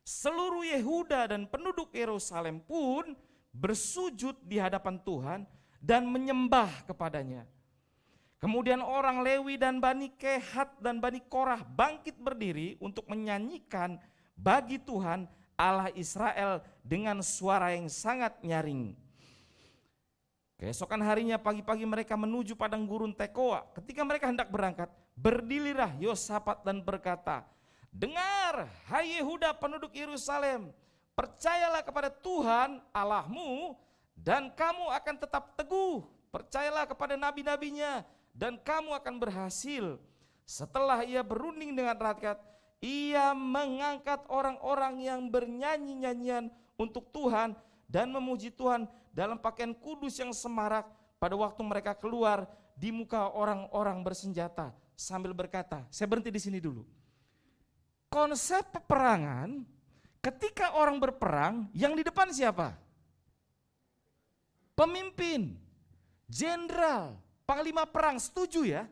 Seluruh Yehuda dan penduduk Yerusalem pun bersujud di hadapan Tuhan dan menyembah kepadanya. Kemudian orang Lewi dan Bani Kehat dan Bani Korah bangkit berdiri untuk menyanyikan bagi Tuhan Allah Israel dengan suara yang sangat nyaring. Keesokan harinya pagi-pagi mereka menuju padang gurun Tekoa. Ketika mereka hendak berangkat, berdirilah Yosafat dan berkata, dengar hai Yehuda penduduk Yerusalem, percayalah kepada Tuhan Allahmu dan kamu akan tetap teguh. Percayalah kepada nabi-nabinya dan kamu akan berhasil. Setelah ia berunding dengan rakyat, ia mengangkat orang-orang yang bernyanyi nyanyian untuk Tuhan dan memuji Tuhan dalam pakaian kudus yang semarak pada waktu mereka keluar di muka orang-orang bersenjata sambil berkata, saya berhenti di sini dulu. konsep peperangan, ketika orang berperang, yang di depan siapa? Pemimpin, jenderal, panglima perang, setuju ya?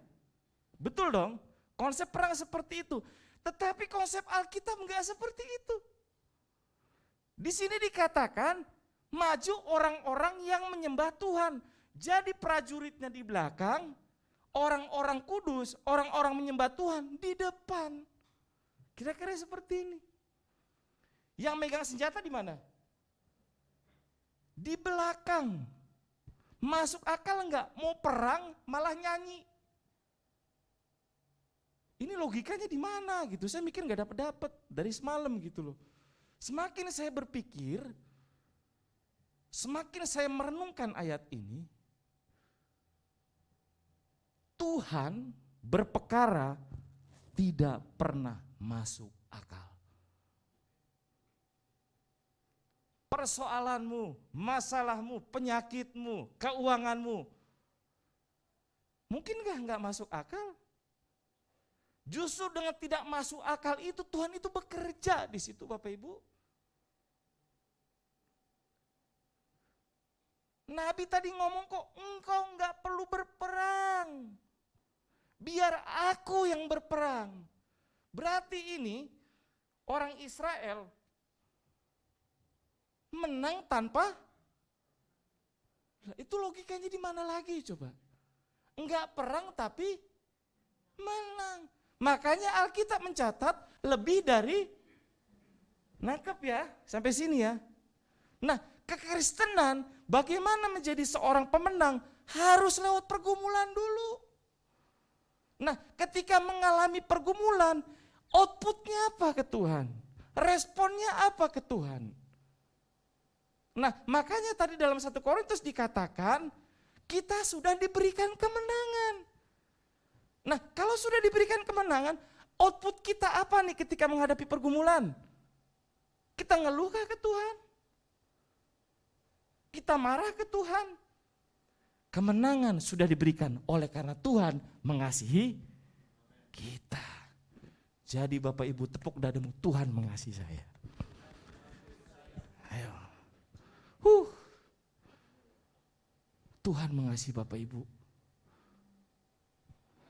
Betul dong, konsep perang seperti itu. Tetapi konsep Alkitab enggak seperti itu. Di sini dikatakan, maju orang-orang yang menyembah Tuhan. Jadi prajuritnya di belakang, orang-orang kudus, orang-orang menyembah Tuhan di depan. Kira-kira seperti ini. Yang megang senjata di mana? Di belakang. Masuk akal enggak? Mau perang malah nyanyi. Ini logikanya di mana gitu? Saya mikir enggak dapat dari semalam gitu loh. Semakin saya berpikir, semakin saya merenungkan ayat ini, Tuhan berperkara tidak pernah masuk akal. Persoalanmu, masalahmu, penyakitmu, keuanganmu, mungkin enggak masuk akal? Justru dengan tidak masuk akal itu Tuhan itu bekerja di situ Bapak Ibu. Nabi tadi ngomong kok engkau enggak perlu berperang. Biar aku yang berperang. Berarti ini orang Israel menang tanpa, itu logikanya di mana lagi coba? Enggak perang tapi menang. Makanya Alkitab mencatat lebih dari, nangkep ya, sampai sini ya. Nah, kekristenan bagaimana menjadi seorang pemenang harus lewat pergumulan dulu. Nah, ketika mengalami pergumulan, outputnya apa ke Tuhan? Responnya apa ke Tuhan? Nah, makanya tadi dalam 1 Korintus dikatakan, kita sudah diberikan kemenangan. Nah, kalau sudah diberikan kemenangan, output kita apa nih ketika menghadapi pergumulan? Kita ngeluh ke Tuhan? Kita marah ke Tuhan? Kemenangan sudah diberikan oleh karena Tuhan mengasihi kita. Jadi Bapak Ibu tepuk dadamu, Tuhan mengasihi saya. Ayo. Tuhan mengasihi Bapak Ibu.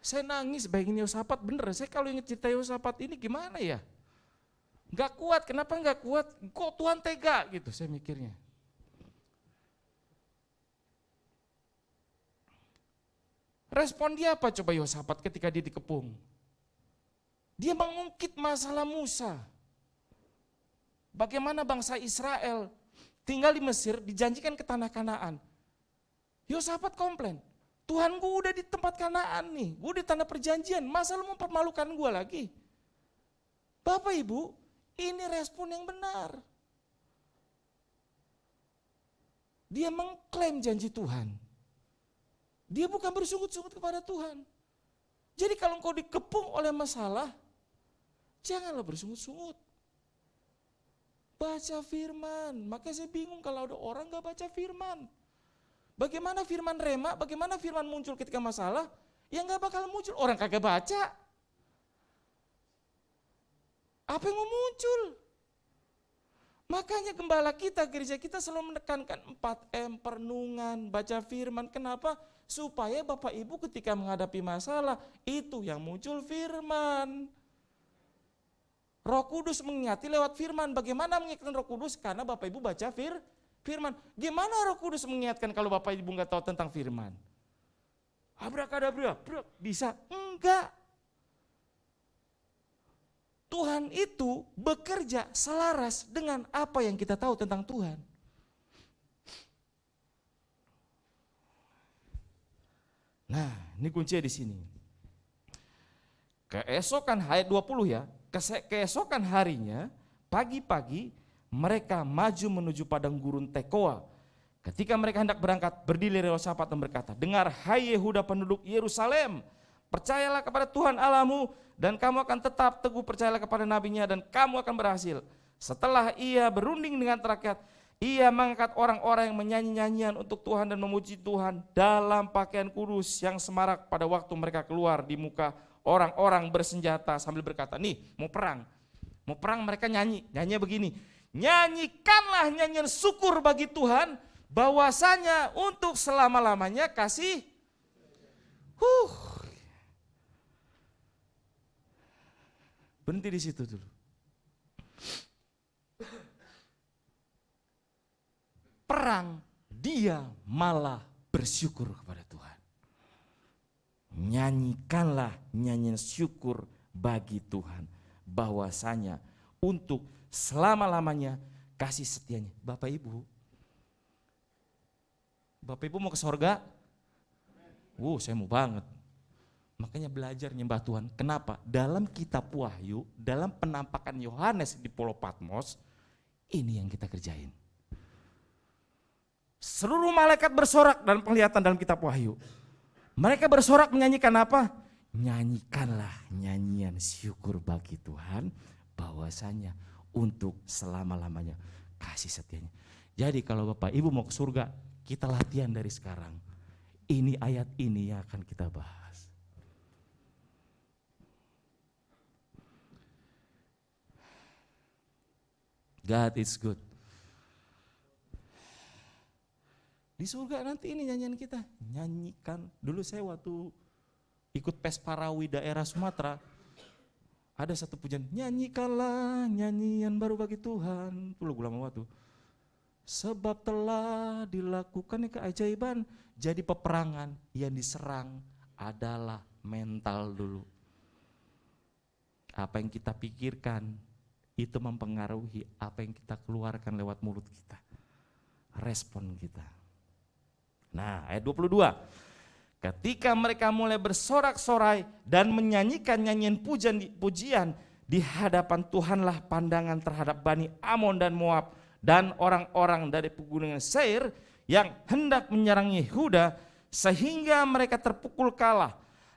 Saya nangis bayangin Yehosafat, bener. Saya kalau ingat cerita Yehosafat ini gimana ya? Gak kuat, kenapa gak kuat? Kok Tuhan tega gitu saya mikirnya. Respon dia apa coba Yehosafat ketika dia dikepung? Dia mengungkit masalah Musa. Bagaimana bangsa Israel tinggal di Mesir dijanjikan ke tanah Kanaan. Yehosafat komplain. Tuhan gue udah di tempat Kanaan nih, gue di tanah perjanjian, masa lu mempermalukan gue lagi? Bapak Ibu, ini respon yang benar. Dia mengklaim janji Tuhan. Dia bukan bersungut-sungut kepada Tuhan. Jadi kalau engkau dikepung oleh masalah, janganlah bersungut-sungut. Baca firman, makanya saya bingung kalau ada orang gak baca firman. Bagaimana firman rema, bagaimana firman muncul ketika masalah, yang gak bakal muncul, orang kagak baca. Apa yang mau muncul? Makanya gembala kita, gereja kita selalu menekankan 4M, perenungan, baca firman. Kenapa? Supaya Bapak Ibu ketika menghadapi masalah, itu yang muncul firman. Roh Kudus mengingati lewat firman. Bagaimana mengingatkan Roh Kudus? Karena Bapak Ibu baca firman. Gimana Roh Kudus mengingatkan kalau Bapak Ibu nggak tahu tentang firman? Abrakadabra, bisa? Enggak. Tuhan itu bekerja selaras dengan apa yang kita tahu tentang Tuhan. Nah, ini kuncinya di sini. Keesokan ayat 20 ya, keesokan harinya, pagi-pagi mereka maju menuju padang gurun Tekoa. Ketika mereka hendak berangkat, berdiri Yehosafat dan berkata, dengar hai Yehuda penduduk Yerusalem, percayalah kepada Tuhan Allahmu dan kamu akan tetap teguh, percayalah kepada nabinya dan kamu akan berhasil. Setelah ia berunding dengan rakyat, ia mengangkat orang-orang yang menyanyi nyanyian untuk Tuhan dan memuji Tuhan dalam pakaian kudus yang semarak pada waktu mereka keluar di muka orang-orang bersenjata sambil berkata, nih mau perang. Mau perang mereka nyanyi. Nyanyinya begini. Nyanyikanlah nyanyian syukur bagi Tuhan. Bahwasanya untuk selama-lamanya kasih. Berhenti di situ dulu. Perang, dia malah bersyukur kepada Tuhan. Nyanyikanlah nyanyian syukur bagi Tuhan. Bahwasanya untuk selama-lamanya kasih setianya. Bapak Ibu mau ke sorga? Saya mau banget. Makanya belajar nyembah Tuhan. Kenapa? Dalam kitab Wahyu, dalam penampakan Yohanes di Pulau Patmos, ini yang kita kerjain. Seluruh malaikat bersorak dalam penglihatan dalam kitab Wahyu. Mereka bersorak menyanyikan apa? Nyanyikanlah nyanyian syukur bagi Tuhan, bahwasanya untuk selama-lamanya kasih setianya. Jadi kalau Bapak Ibu mau ke surga, kita latihan dari sekarang. Ini ayat ini yang akan kita bahas. God is good. Di surga nanti ini nyanyian kita. Nyanyikan. Dulu saya waktu ikut pes parawi daerah Sumatera, ada satu pujian, nyanyikanlah nyanyian baru bagi Tuhan. Itu lagu lama waktu. Sebab telah dilakukan keajaiban. Jadi peperangan yang diserang adalah mental dulu. Apa yang kita pikirkan itu mempengaruhi apa yang kita keluarkan lewat mulut kita. Respon kita. Nah, ayat 22. Ketika mereka mulai bersorak-sorai dan menyanyikan nyanyian pujian di hadapan Tuhanlah pandangan terhadap Bani Amon dan Moab dan orang-orang dari pegunungan Seir yang hendak menyerang Yehuda sehingga mereka terpukul kalah.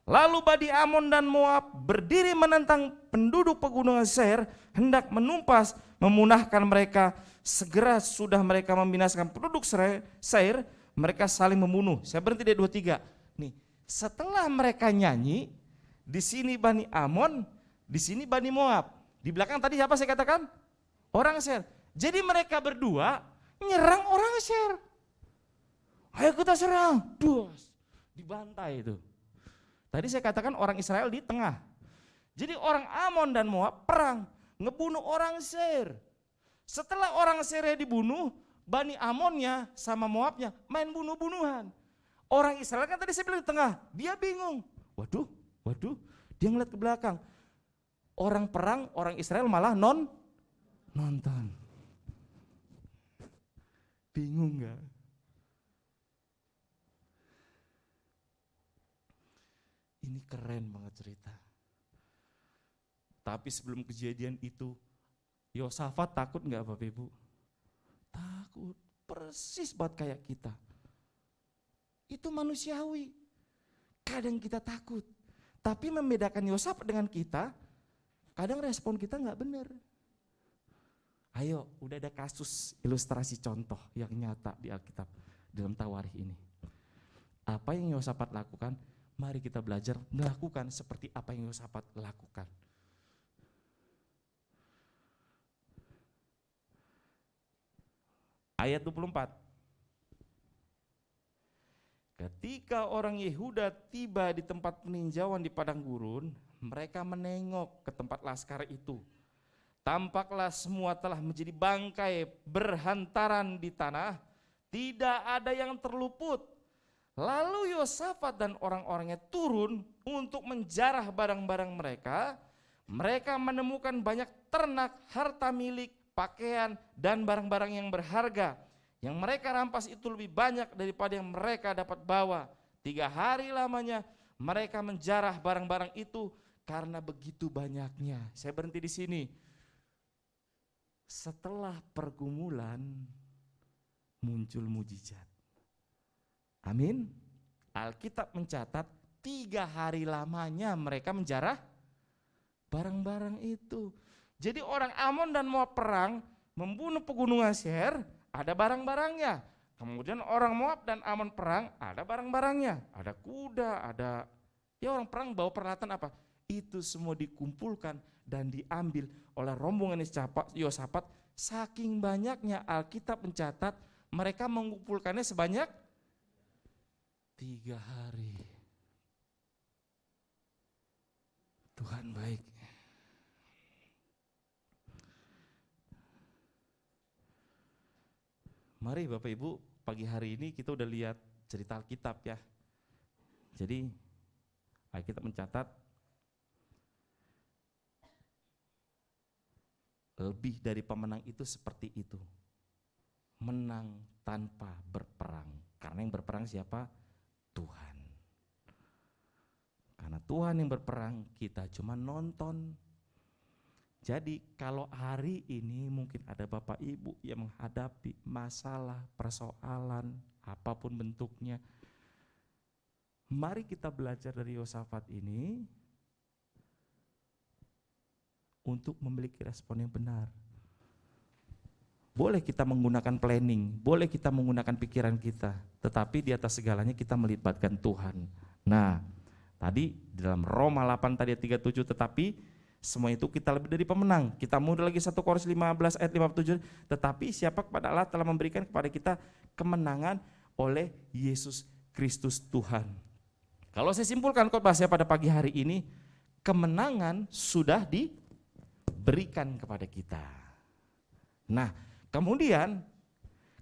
Lalu Bani Amon dan Moab berdiri menentang penduduk pegunungan Seir, hendak menumpas, memunahkan mereka. Segera sudah mereka membinasakan penduduk Seir, mereka saling membunuh. Saya berhenti di 23. Nih, setelah mereka nyanyi, di sini Bani Amon, di sini Bani Moab. Di belakang tadi siapa saya katakan? Orang Seir. Jadi mereka berdua nyerang orang Seir. Ayo kita serang, bos, dibantai itu. Tadi saya katakan orang Israel di tengah. Jadi orang Amon dan Moab perang, ngebunuh orang Seir. Setelah orang Seirnya dibunuh, Bani Amonnya sama Moabnya main bunuh-bunuhan. Orang Israel kan tadi saya bilang di tengah, dia bingung. Waduh, dia ngeliat ke belakang. Orang perang, orang Israel malah nonton. Bingung gak? Ini keren banget cerita. Tapi sebelum kejadian itu, Yosafat takut gak Bapak Ibu? Takut, persis banget kayak kita. Itu manusiawi. Kadang kita takut. Tapi membedakan Yosafat dengan kita, kadang respon kita gak benar. Ayo, udah ada kasus ilustrasi contoh yang nyata di Alkitab dalam Tawarikh ini. Apa yang Yosafat lakukan? Mari kita belajar melakukan seperti apa yang Yosafat lakukan. Ayat 24. Ketika orang Yehuda tiba di tempat peninjauan di padang gurun, mereka menengok ke tempat laskar itu. Tampaklah semua telah menjadi bangkai berhantaran di tanah, tidak ada yang terluput. Lalu Yosafat dan orang-orangnya turun untuk menjarah barang-barang mereka. Mereka menemukan banyak ternak, harta milik, pakaian, dan barang-barang yang berharga. Yang mereka rampas itu lebih banyak daripada yang mereka dapat bawa. 3 hari lamanya mereka menjarah barang-barang itu karena begitu banyaknya. Saya berhenti di sini. Setelah pergumulan muncul mujizat. Amin. Alkitab mencatat 3 hari lamanya mereka menjarah barang-barang itu. Jadi orang Amon dan Moab perang, membunuh pegunungan Seir, ada barang-barangnya. Kemudian orang Moab dan Amon perang, ada barang-barangnya. Ada kuda, ada, ya orang perang bawa peralatan apa? Itu semua dikumpulkan dan diambil oleh rombongan Yosafat. Saking banyaknya Alkitab mencatat mereka mengumpulkannya sebanyak 3 hari. Tuhan baik. Mari Bapak Ibu, pagi hari ini kita udah lihat cerita Alkitab ya. Jadi Alkitab mencatat lebih dari pemenang itu seperti itu. Menang tanpa berperang. Karena yang berperang siapa? Tuhan. Karena Tuhan yang berperang, kita cuma nonton. Jadi kalau hari ini mungkin ada Bapak Ibu yang menghadapi masalah, persoalan, apapun bentuknya. Mari kita belajar dari Yosafat ini untuk memiliki respon yang benar. Boleh kita menggunakan planning, boleh kita menggunakan pikiran kita, tetapi di atas segalanya kita melibatkan Tuhan. Nah, tadi di dalam Roma 8 tadi ayat 37, tetapi semua itu kita lebih dari pemenang. Kita mundur lagi 1 Korintus 15 ayat 57, tetapi siapa kepada Allah telah memberikan kepada kita kemenangan oleh Yesus Kristus Tuhan. Kalau saya simpulkan khotbah saya pada pagi hari ini, kemenangan sudah diberikan kepada kita. Nah, kemudian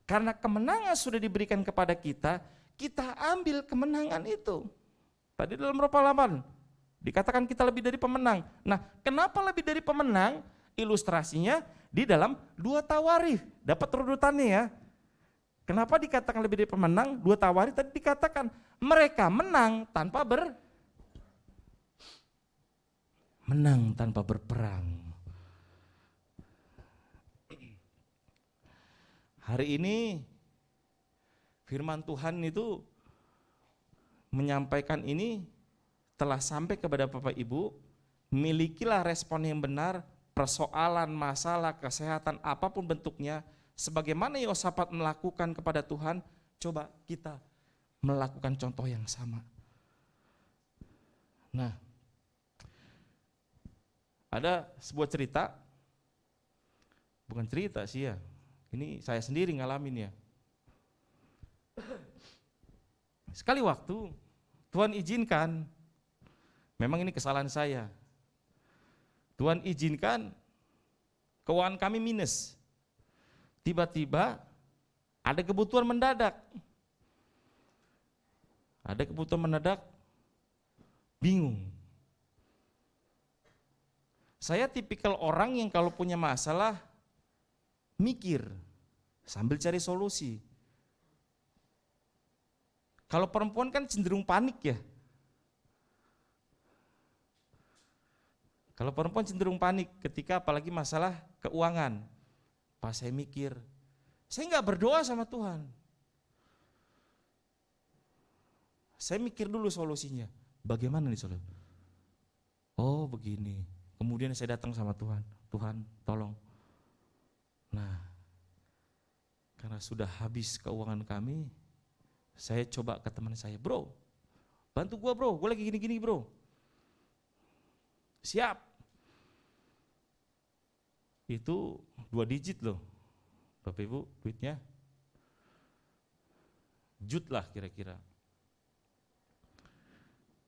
karena kemenangan sudah diberikan kepada kita, kita ambil kemenangan itu. Tadi dalam Roma 8 dikatakan kita lebih dari pemenang. Nah, kenapa lebih dari pemenang? Ilustrasinya di dalam 2 Tawarikh. Dapat runutannya ya. Kenapa dikatakan lebih dari pemenang? 2 Tawarikh tadi dikatakan mereka menang tanpa berperang. Hari ini firman Tuhan itu menyampaikan ini telah sampai kepada Bapak Ibu, milikilah respon yang benar, persoalan, masalah, kesehatan, apapun bentuknya, sebagaimana Yosafat melakukan kepada Tuhan, coba kita melakukan contoh yang sama. Nah, ada sebuah cerita, bukan cerita sih ya, ini saya sendiri ngalamin ya. Sekali waktu Tuhan izinkan, memang ini kesalahan saya, Tuhan izinkan keuangan kami minus. Tiba-tiba ada kebutuhan mendadak. Bingung. Saya tipikal orang yang kalau punya masalah mikir sambil cari solusi. Kalau perempuan kan cenderung panik ya. Kalau perempuan cenderung panik ketika apalagi masalah keuangan. Pas saya mikir, saya nggak berdoa sama Tuhan. Saya mikir dulu solusinya. Bagaimana nih solusi? Oh begini. Kemudian saya datang sama Tuhan. Tuhan tolong. Nah, karena sudah habis keuangan kami, saya coba ke teman saya, bro, bantu gua bro, gua lagi gini-gini bro. Siap. Itu 2 digit loh, Bapak Ibu, duitnya. Jut lah kira-kira.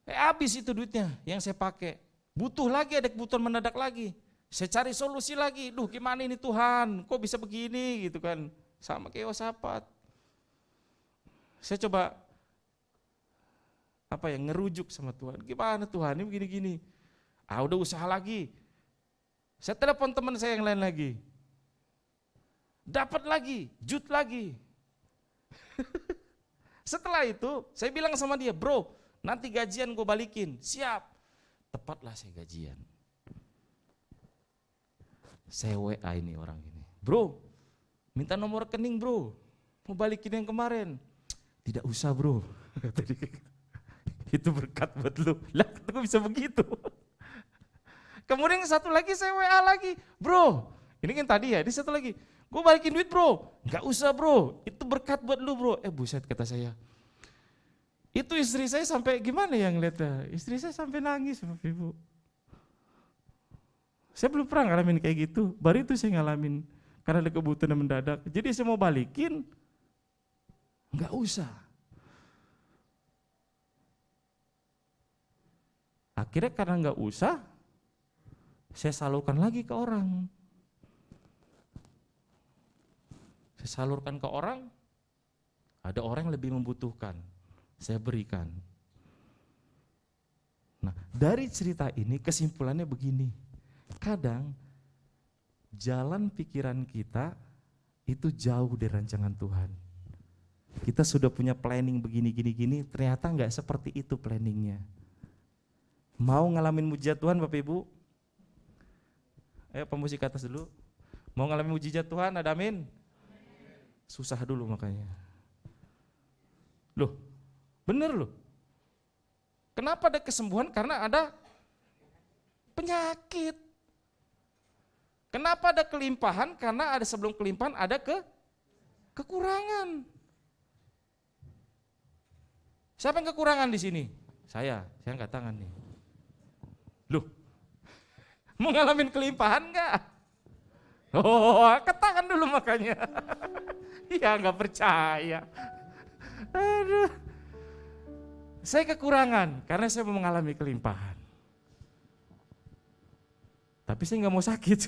Habis itu duitnya yang saya pakai. Butuh lagi, ada kebutuhan mendadak lagi. Saya cari solusi lagi, duh gimana ini Tuhan, kok bisa begini gitu kan. Sama kayak Yosafat. Saya coba ngerujuk sama Tuhan. Gimana Tuhan, ini begini-gini. Udah usaha lagi. Saya telepon teman saya yang lain lagi. Dapat lagi, jut lagi. Setelah itu, saya bilang sama dia, bro, nanti gajian gue balikin. Siap. Tepatlah saya gajian. Saya WA ini orang ini. Bro, minta nomor rekening bro. Mau balikin yang kemarin. Tidak usah bro. Itu berkat buat lu. Lah, kok bisa begitu? Kemudian yang satu lagi saya WA lagi. Bro, ini kan tadi ya, di satu lagi. Gue balikin duit bro. Gak usah bro, itu berkat buat lu bro. Buset kata saya. Itu istri saya sampai gimana ya ngeliatnya? Istri saya sampai nangis Bapak Ibu. Saya belum pernah ngalamin kayak gitu, baru itu saya ngalamin karena ada kebutuhan yang mendadak. Jadi saya mau balikin, nggak usah. Akhirnya karena nggak usah, saya salurkan lagi ke orang. Saya salurkan ke orang, ada orang yang lebih membutuhkan, saya berikan. Nah, dari cerita ini kesimpulannya begini, kadang jalan pikiran kita itu jauh dari rancangan Tuhan. Kita sudah punya planning begini, ternyata nggak seperti itu planningnya. Mau ngalamin mujizat Tuhan Bapak Ibu? Ayo pemusik atas dulu. Mau ngalamin mujizat Tuhan, ada amin? Susah dulu makanya. Loh, bener loh. Kenapa ada kesembuhan? Karena ada penyakit. Kenapa ada kelimpahan? Karena ada sebelum kelimpahan ada kekurangan. Siapa yang kekurangan di sini? Saya angkat tangan nih. Loh, mau ngalamin kelimpahan enggak? Oh, angkat tangan dulu makanya. Iya, enggak percaya. Aduh. Saya kekurangan karena saya mau mengalami kelimpahan. Tapi saya enggak mau sakit.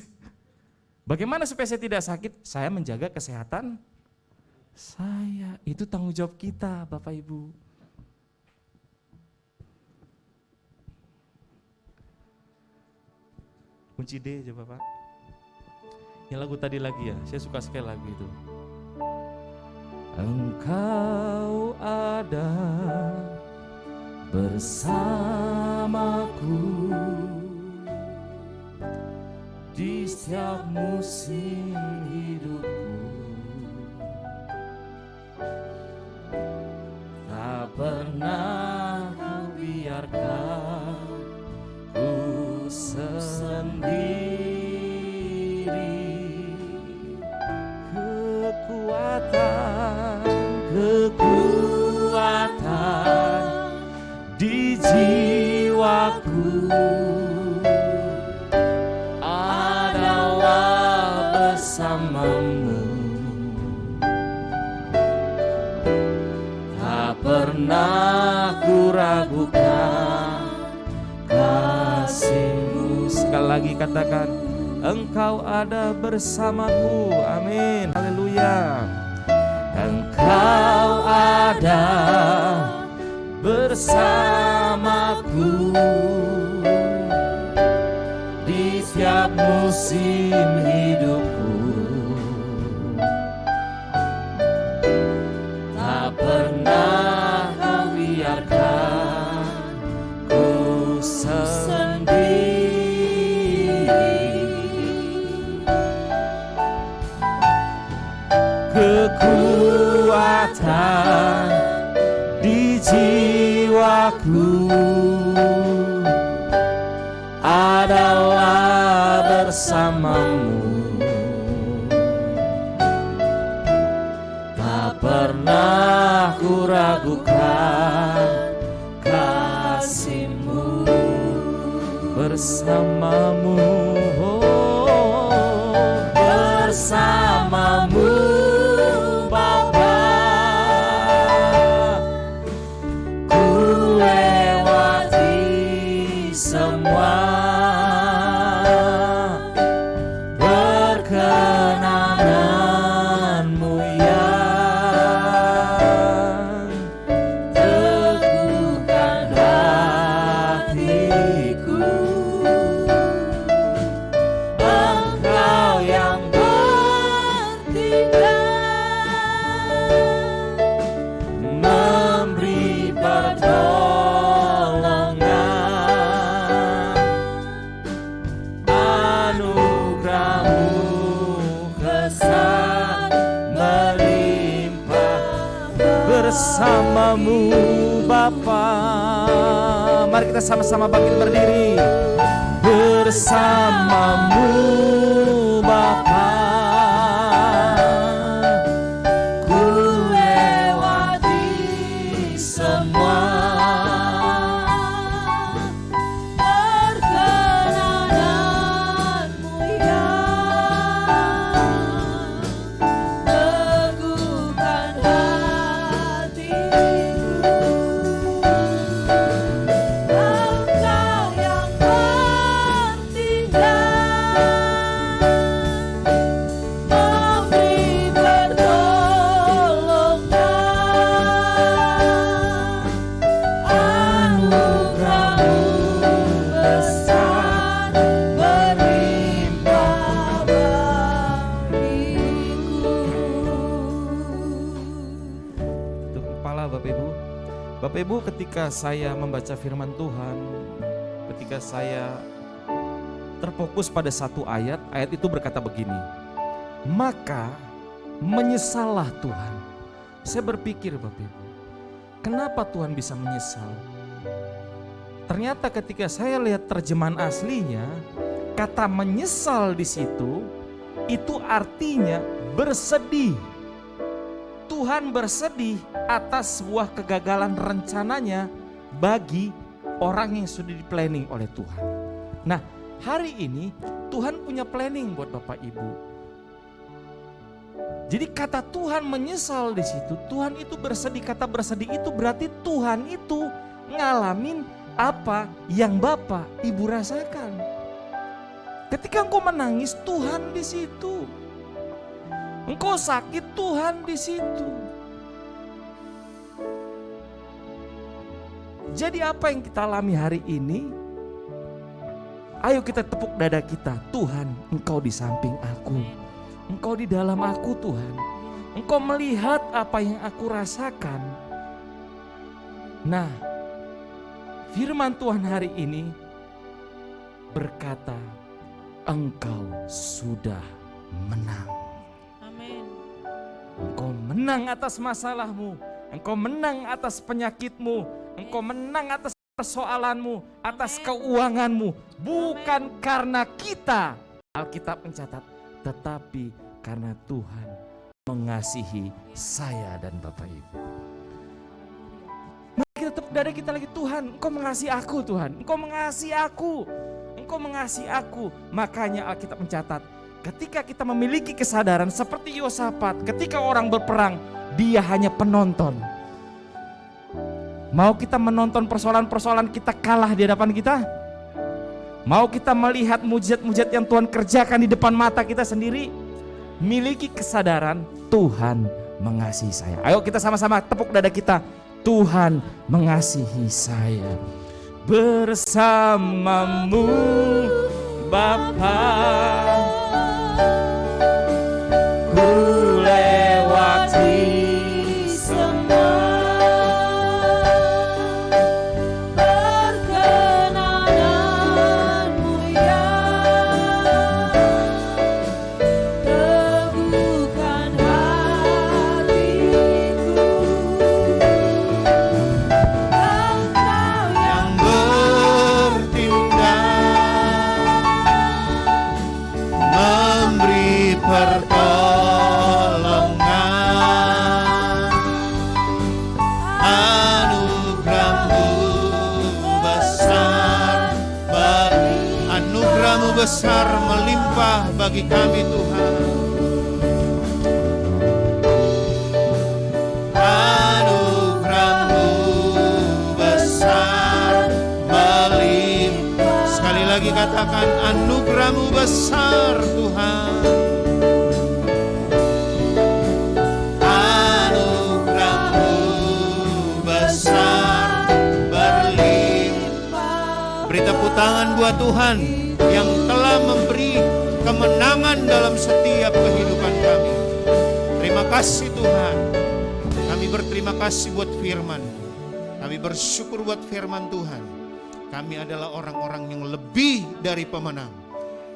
Bagaimana supaya saya tidak sakit? Saya menjaga kesehatan saya. Itu tanggung jawab kita, Bapak Ibu. Kunci D coba Pak. Ini lagu tadi lagi ya, saya suka sekali lagu itu. Engkau ada bersamaku di setiap musim hidupku. Tak pernah ku biarkan ku sendiri. Kekuatan di jiwaku adalah bersamamu. Tak pernah ku ragukan kasih-Mu. Sekali lagi katakan, Engkau ada bersamaku. Amin. Haleluya. Engkau ada bersamaku di setiap musim hidupku. Tak pernah Kau biarkan ku sendiri. Kekuatan di jiwaku adalah bersamamu. Tak pernah ku ragukan kasih-Mu. Bersamamu, oh, bersamamu Bapa, ku lewati semua perkenanan-Mu yang teguhkan hatiku. Engkau yang memberi pertolongan, anugerah-Mu kesat melimpah. Bersamamu Bapa, mari kita sama-sama bangkit berdiri. Bersamamu Bapa, ku lewati semua perkenanan-Mu Bapak Ibu? Bapak Ibu, ketika saya membaca firman Tuhan, ketika saya terfokus pada satu ayat itu berkata begini, maka menyesallah Tuhan. Saya berpikir Bapak Ibu, kenapa Tuhan bisa menyesal? Ternyata ketika saya lihat terjemahan aslinya, kata menyesal di situ itu artinya bersedih. Tuhan bersedih atas sebuah kegagalan rencananya bagi orang yang sudah di-planning oleh Tuhan. Nah, hari ini Tuhan punya planning buat Bapak Ibu. Jadi kata Tuhan menyesal di situ, Tuhan itu bersedih. Kata bersedih itu berarti Tuhan itu ngalamin apa yang Bapak Ibu rasakan. Ketika engkau menangis, Tuhan di situ. Engkau sakit, Tuhan di situ. Jadi apa yang kita alami hari ini? Ayo kita tepuk dada kita. Tuhan, Engkau di samping aku. Engkau di dalam aku, Tuhan. Engkau melihat apa yang aku rasakan. Nah, firman Tuhan hari ini berkata, Engkau sudah menang. Amin. Engkau menang atas masalahmu, engkau menang atas penyakitmu, engkau menang atas persoalanmu, atas keuanganmu. Bukan karena kita, Alkitab mencatat, tetapi karena Tuhan mengasihi saya dan Bapak Ibu. Mari kita tepuk dada kita lagi, Tuhan, Engkau mengasihi aku, Tuhan, Engkau mengasihi aku, Engkau mengasihi aku. Makanya Alkitab mencatat, ketika kita memiliki kesadaran seperti Yosafat, ketika orang berperang, dia hanya penonton. Mau kita menonton persoalan-persoalan kita kalah di hadapan kita? Mau kita melihat mujizat-mujizat yang Tuhan kerjakan di depan mata kita sendiri? Miliki kesadaran, Tuhan mengasihi saya. Ayo kita sama-sama tepuk dada kita. Tuhan mengasihi saya. Bersamamu Bapa, ku lewati semua. Perkenananmu yang teguhkan hatiku. Engkau yang memberi pertolongan, anugerahmu besar, anugerahmu besar melimpah bagi kami Tuhan. Anugerahmu besar melimpah. Sekali lagi katakan, anugerahmu besar Tuhan. Anugerahmu besar berlimpah. Beri tepuk tangan buat Tuhan yang telah memberi kemenangan dalam setiap kehidupan kami. Terima kasih Tuhan. Kami berterima kasih buat firman. Kami bersyukur buat firman Tuhan. Kami adalah orang-orang yang lebih dari pemenang.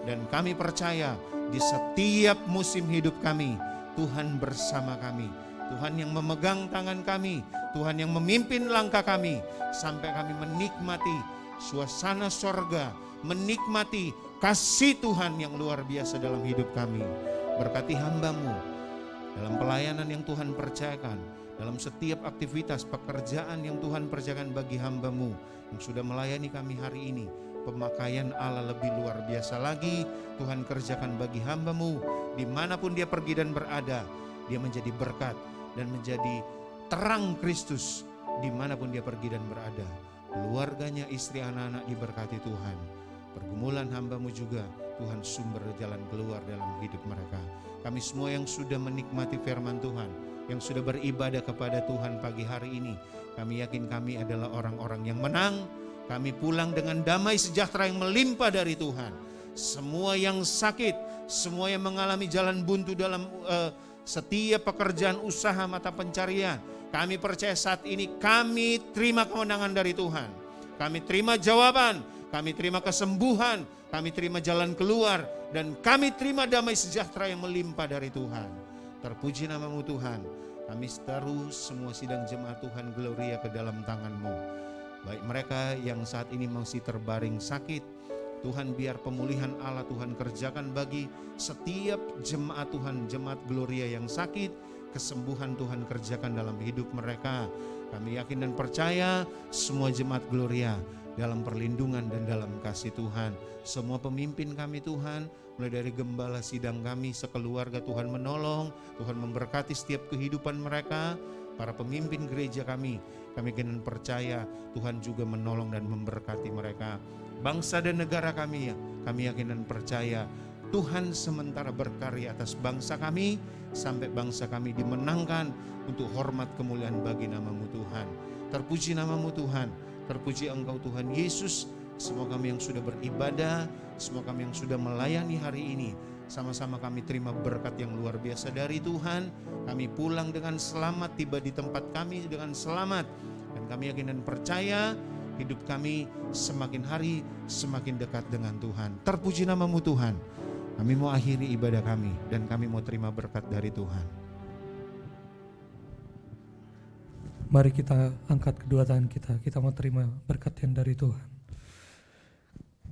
Dan kami percaya di setiap musim hidup kami, Tuhan bersama kami. Tuhan yang memegang tangan kami, Tuhan yang memimpin langkah kami, sampai kami menikmati suasana sorga, menikmati kasih Tuhan yang luar biasa dalam hidup kami. Berkati hamba-Mu dalam pelayanan yang Tuhan percayakan, dalam setiap aktivitas pekerjaan yang Tuhan percayakan bagi hamba-Mu yang sudah melayani kami hari ini. Pemakaian Allah lebih luar biasa lagi Tuhan kerjakan bagi hamba-Mu. Dimanapun dia pergi dan berada, dia menjadi berkat dan menjadi terang Kristus dimanapun dia pergi dan berada. Keluarganya, istri, anak-anak diberkati Tuhan. Pergumulan hamba-Mu juga Tuhan sumber jalan keluar dalam hidup mereka. Kami semua yang sudah menikmati firman Tuhan, yang sudah beribadah kepada Tuhan pagi hari ini, kami yakin kami adalah orang-orang yang menang. Kami pulang dengan damai sejahtera yang melimpah dari Tuhan. Semua yang sakit, semua yang mengalami jalan buntu dalam setiap pekerjaan usaha mata pencarian, Kami percaya saat ini kami terima kemenangan dari Tuhan. Kami terima jawaban, kami terima kesembuhan, kami terima jalan keluar, dan kami terima damai sejahtera yang melimpah dari Tuhan. Terpuji namamu Tuhan. Kami taruh semua sidang jemaat Tuhan Gloria ke dalam tangan-Mu. Baik mereka yang saat ini masih terbaring sakit, Tuhan biar pemulihan Allah Tuhan kerjakan bagi setiap jemaat Tuhan, jemaat Gloria yang sakit, kesembuhan Tuhan kerjakan dalam hidup mereka. Kami yakin dan percaya semua jemaat Gloria dalam perlindungan dan dalam kasih Tuhan. Semua pemimpin kami Tuhan, mulai dari gembala sidang kami sekeluarga, Tuhan menolong, Tuhan memberkati setiap kehidupan mereka. Para pemimpin gereja kami yakin dan percaya Tuhan juga menolong dan memberkati mereka. Bangsa dan negara kami yakin dan percaya Tuhan sementara berkarya atas bangsa kami, sampai bangsa kami dimenangkan untuk hormat kemuliaan bagi namamu Tuhan. Terpuji namamu Tuhan, terpuji Engkau Tuhan Yesus. Semua kami yang sudah beribadah, semua kami yang sudah melayani hari ini, sama-sama kami terima berkat yang luar biasa dari Tuhan. Kami pulang dengan selamat, tiba di tempat kami dengan selamat, dan kami yakin dan percaya hidup kami semakin hari semakin dekat dengan Tuhan. Terpuji namamu Tuhan. Kami mau akhiri ibadah kami dan kami mau terima berkat dari Tuhan. Mari kita angkat kedua tangan kita mau terima berkat yang dari Tuhan.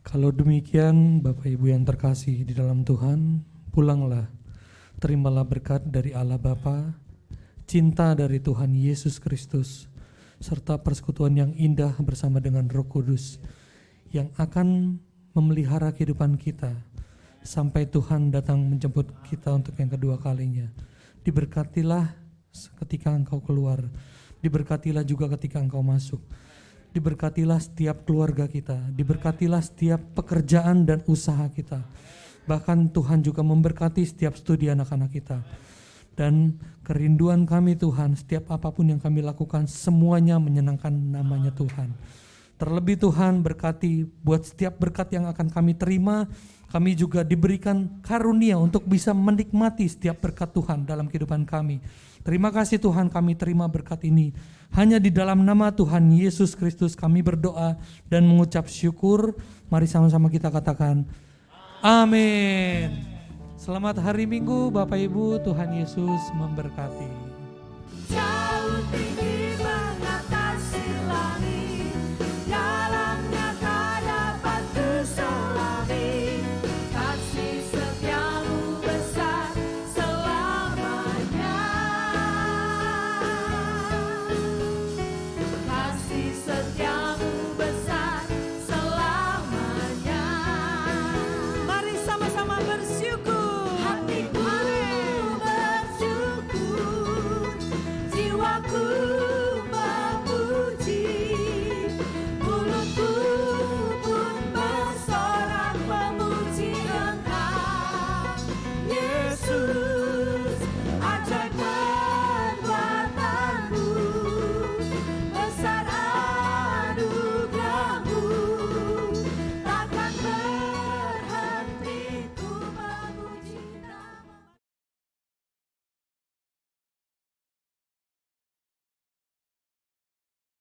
Kalau demikian Bapak Ibu yang terkasih di dalam Tuhan, pulanglah, terimalah berkat dari Allah Bapa, cinta dari Tuhan Yesus Kristus, serta persekutuan yang indah bersama dengan Roh Kudus yang akan memelihara kehidupan kita sampai Tuhan datang menjemput kita untuk yang kedua kalinya. Diberkatilah ketika engkau keluar, diberkatilah juga ketika engkau masuk, diberkatilah setiap keluarga kita, diberkatilah setiap pekerjaan dan usaha kita. Bahkan Tuhan juga memberkati setiap studi anak-anak kita. Dan kerinduan kami Tuhan, setiap apapun yang kami lakukan semuanya menyenangkan namanya Tuhan. Terlebih Tuhan berkati buat setiap berkat yang akan kami terima, kami juga diberikan karunia untuk bisa menikmati setiap berkat Tuhan dalam kehidupan kami. Terima kasih Tuhan, kami terima berkat ini. Hanya di dalam nama Tuhan Yesus Kristus kami berdoa dan mengucap syukur. Mari sama-sama kita katakan amin. Selamat hari Minggu Bapak Ibu, Tuhan Yesus memberkati.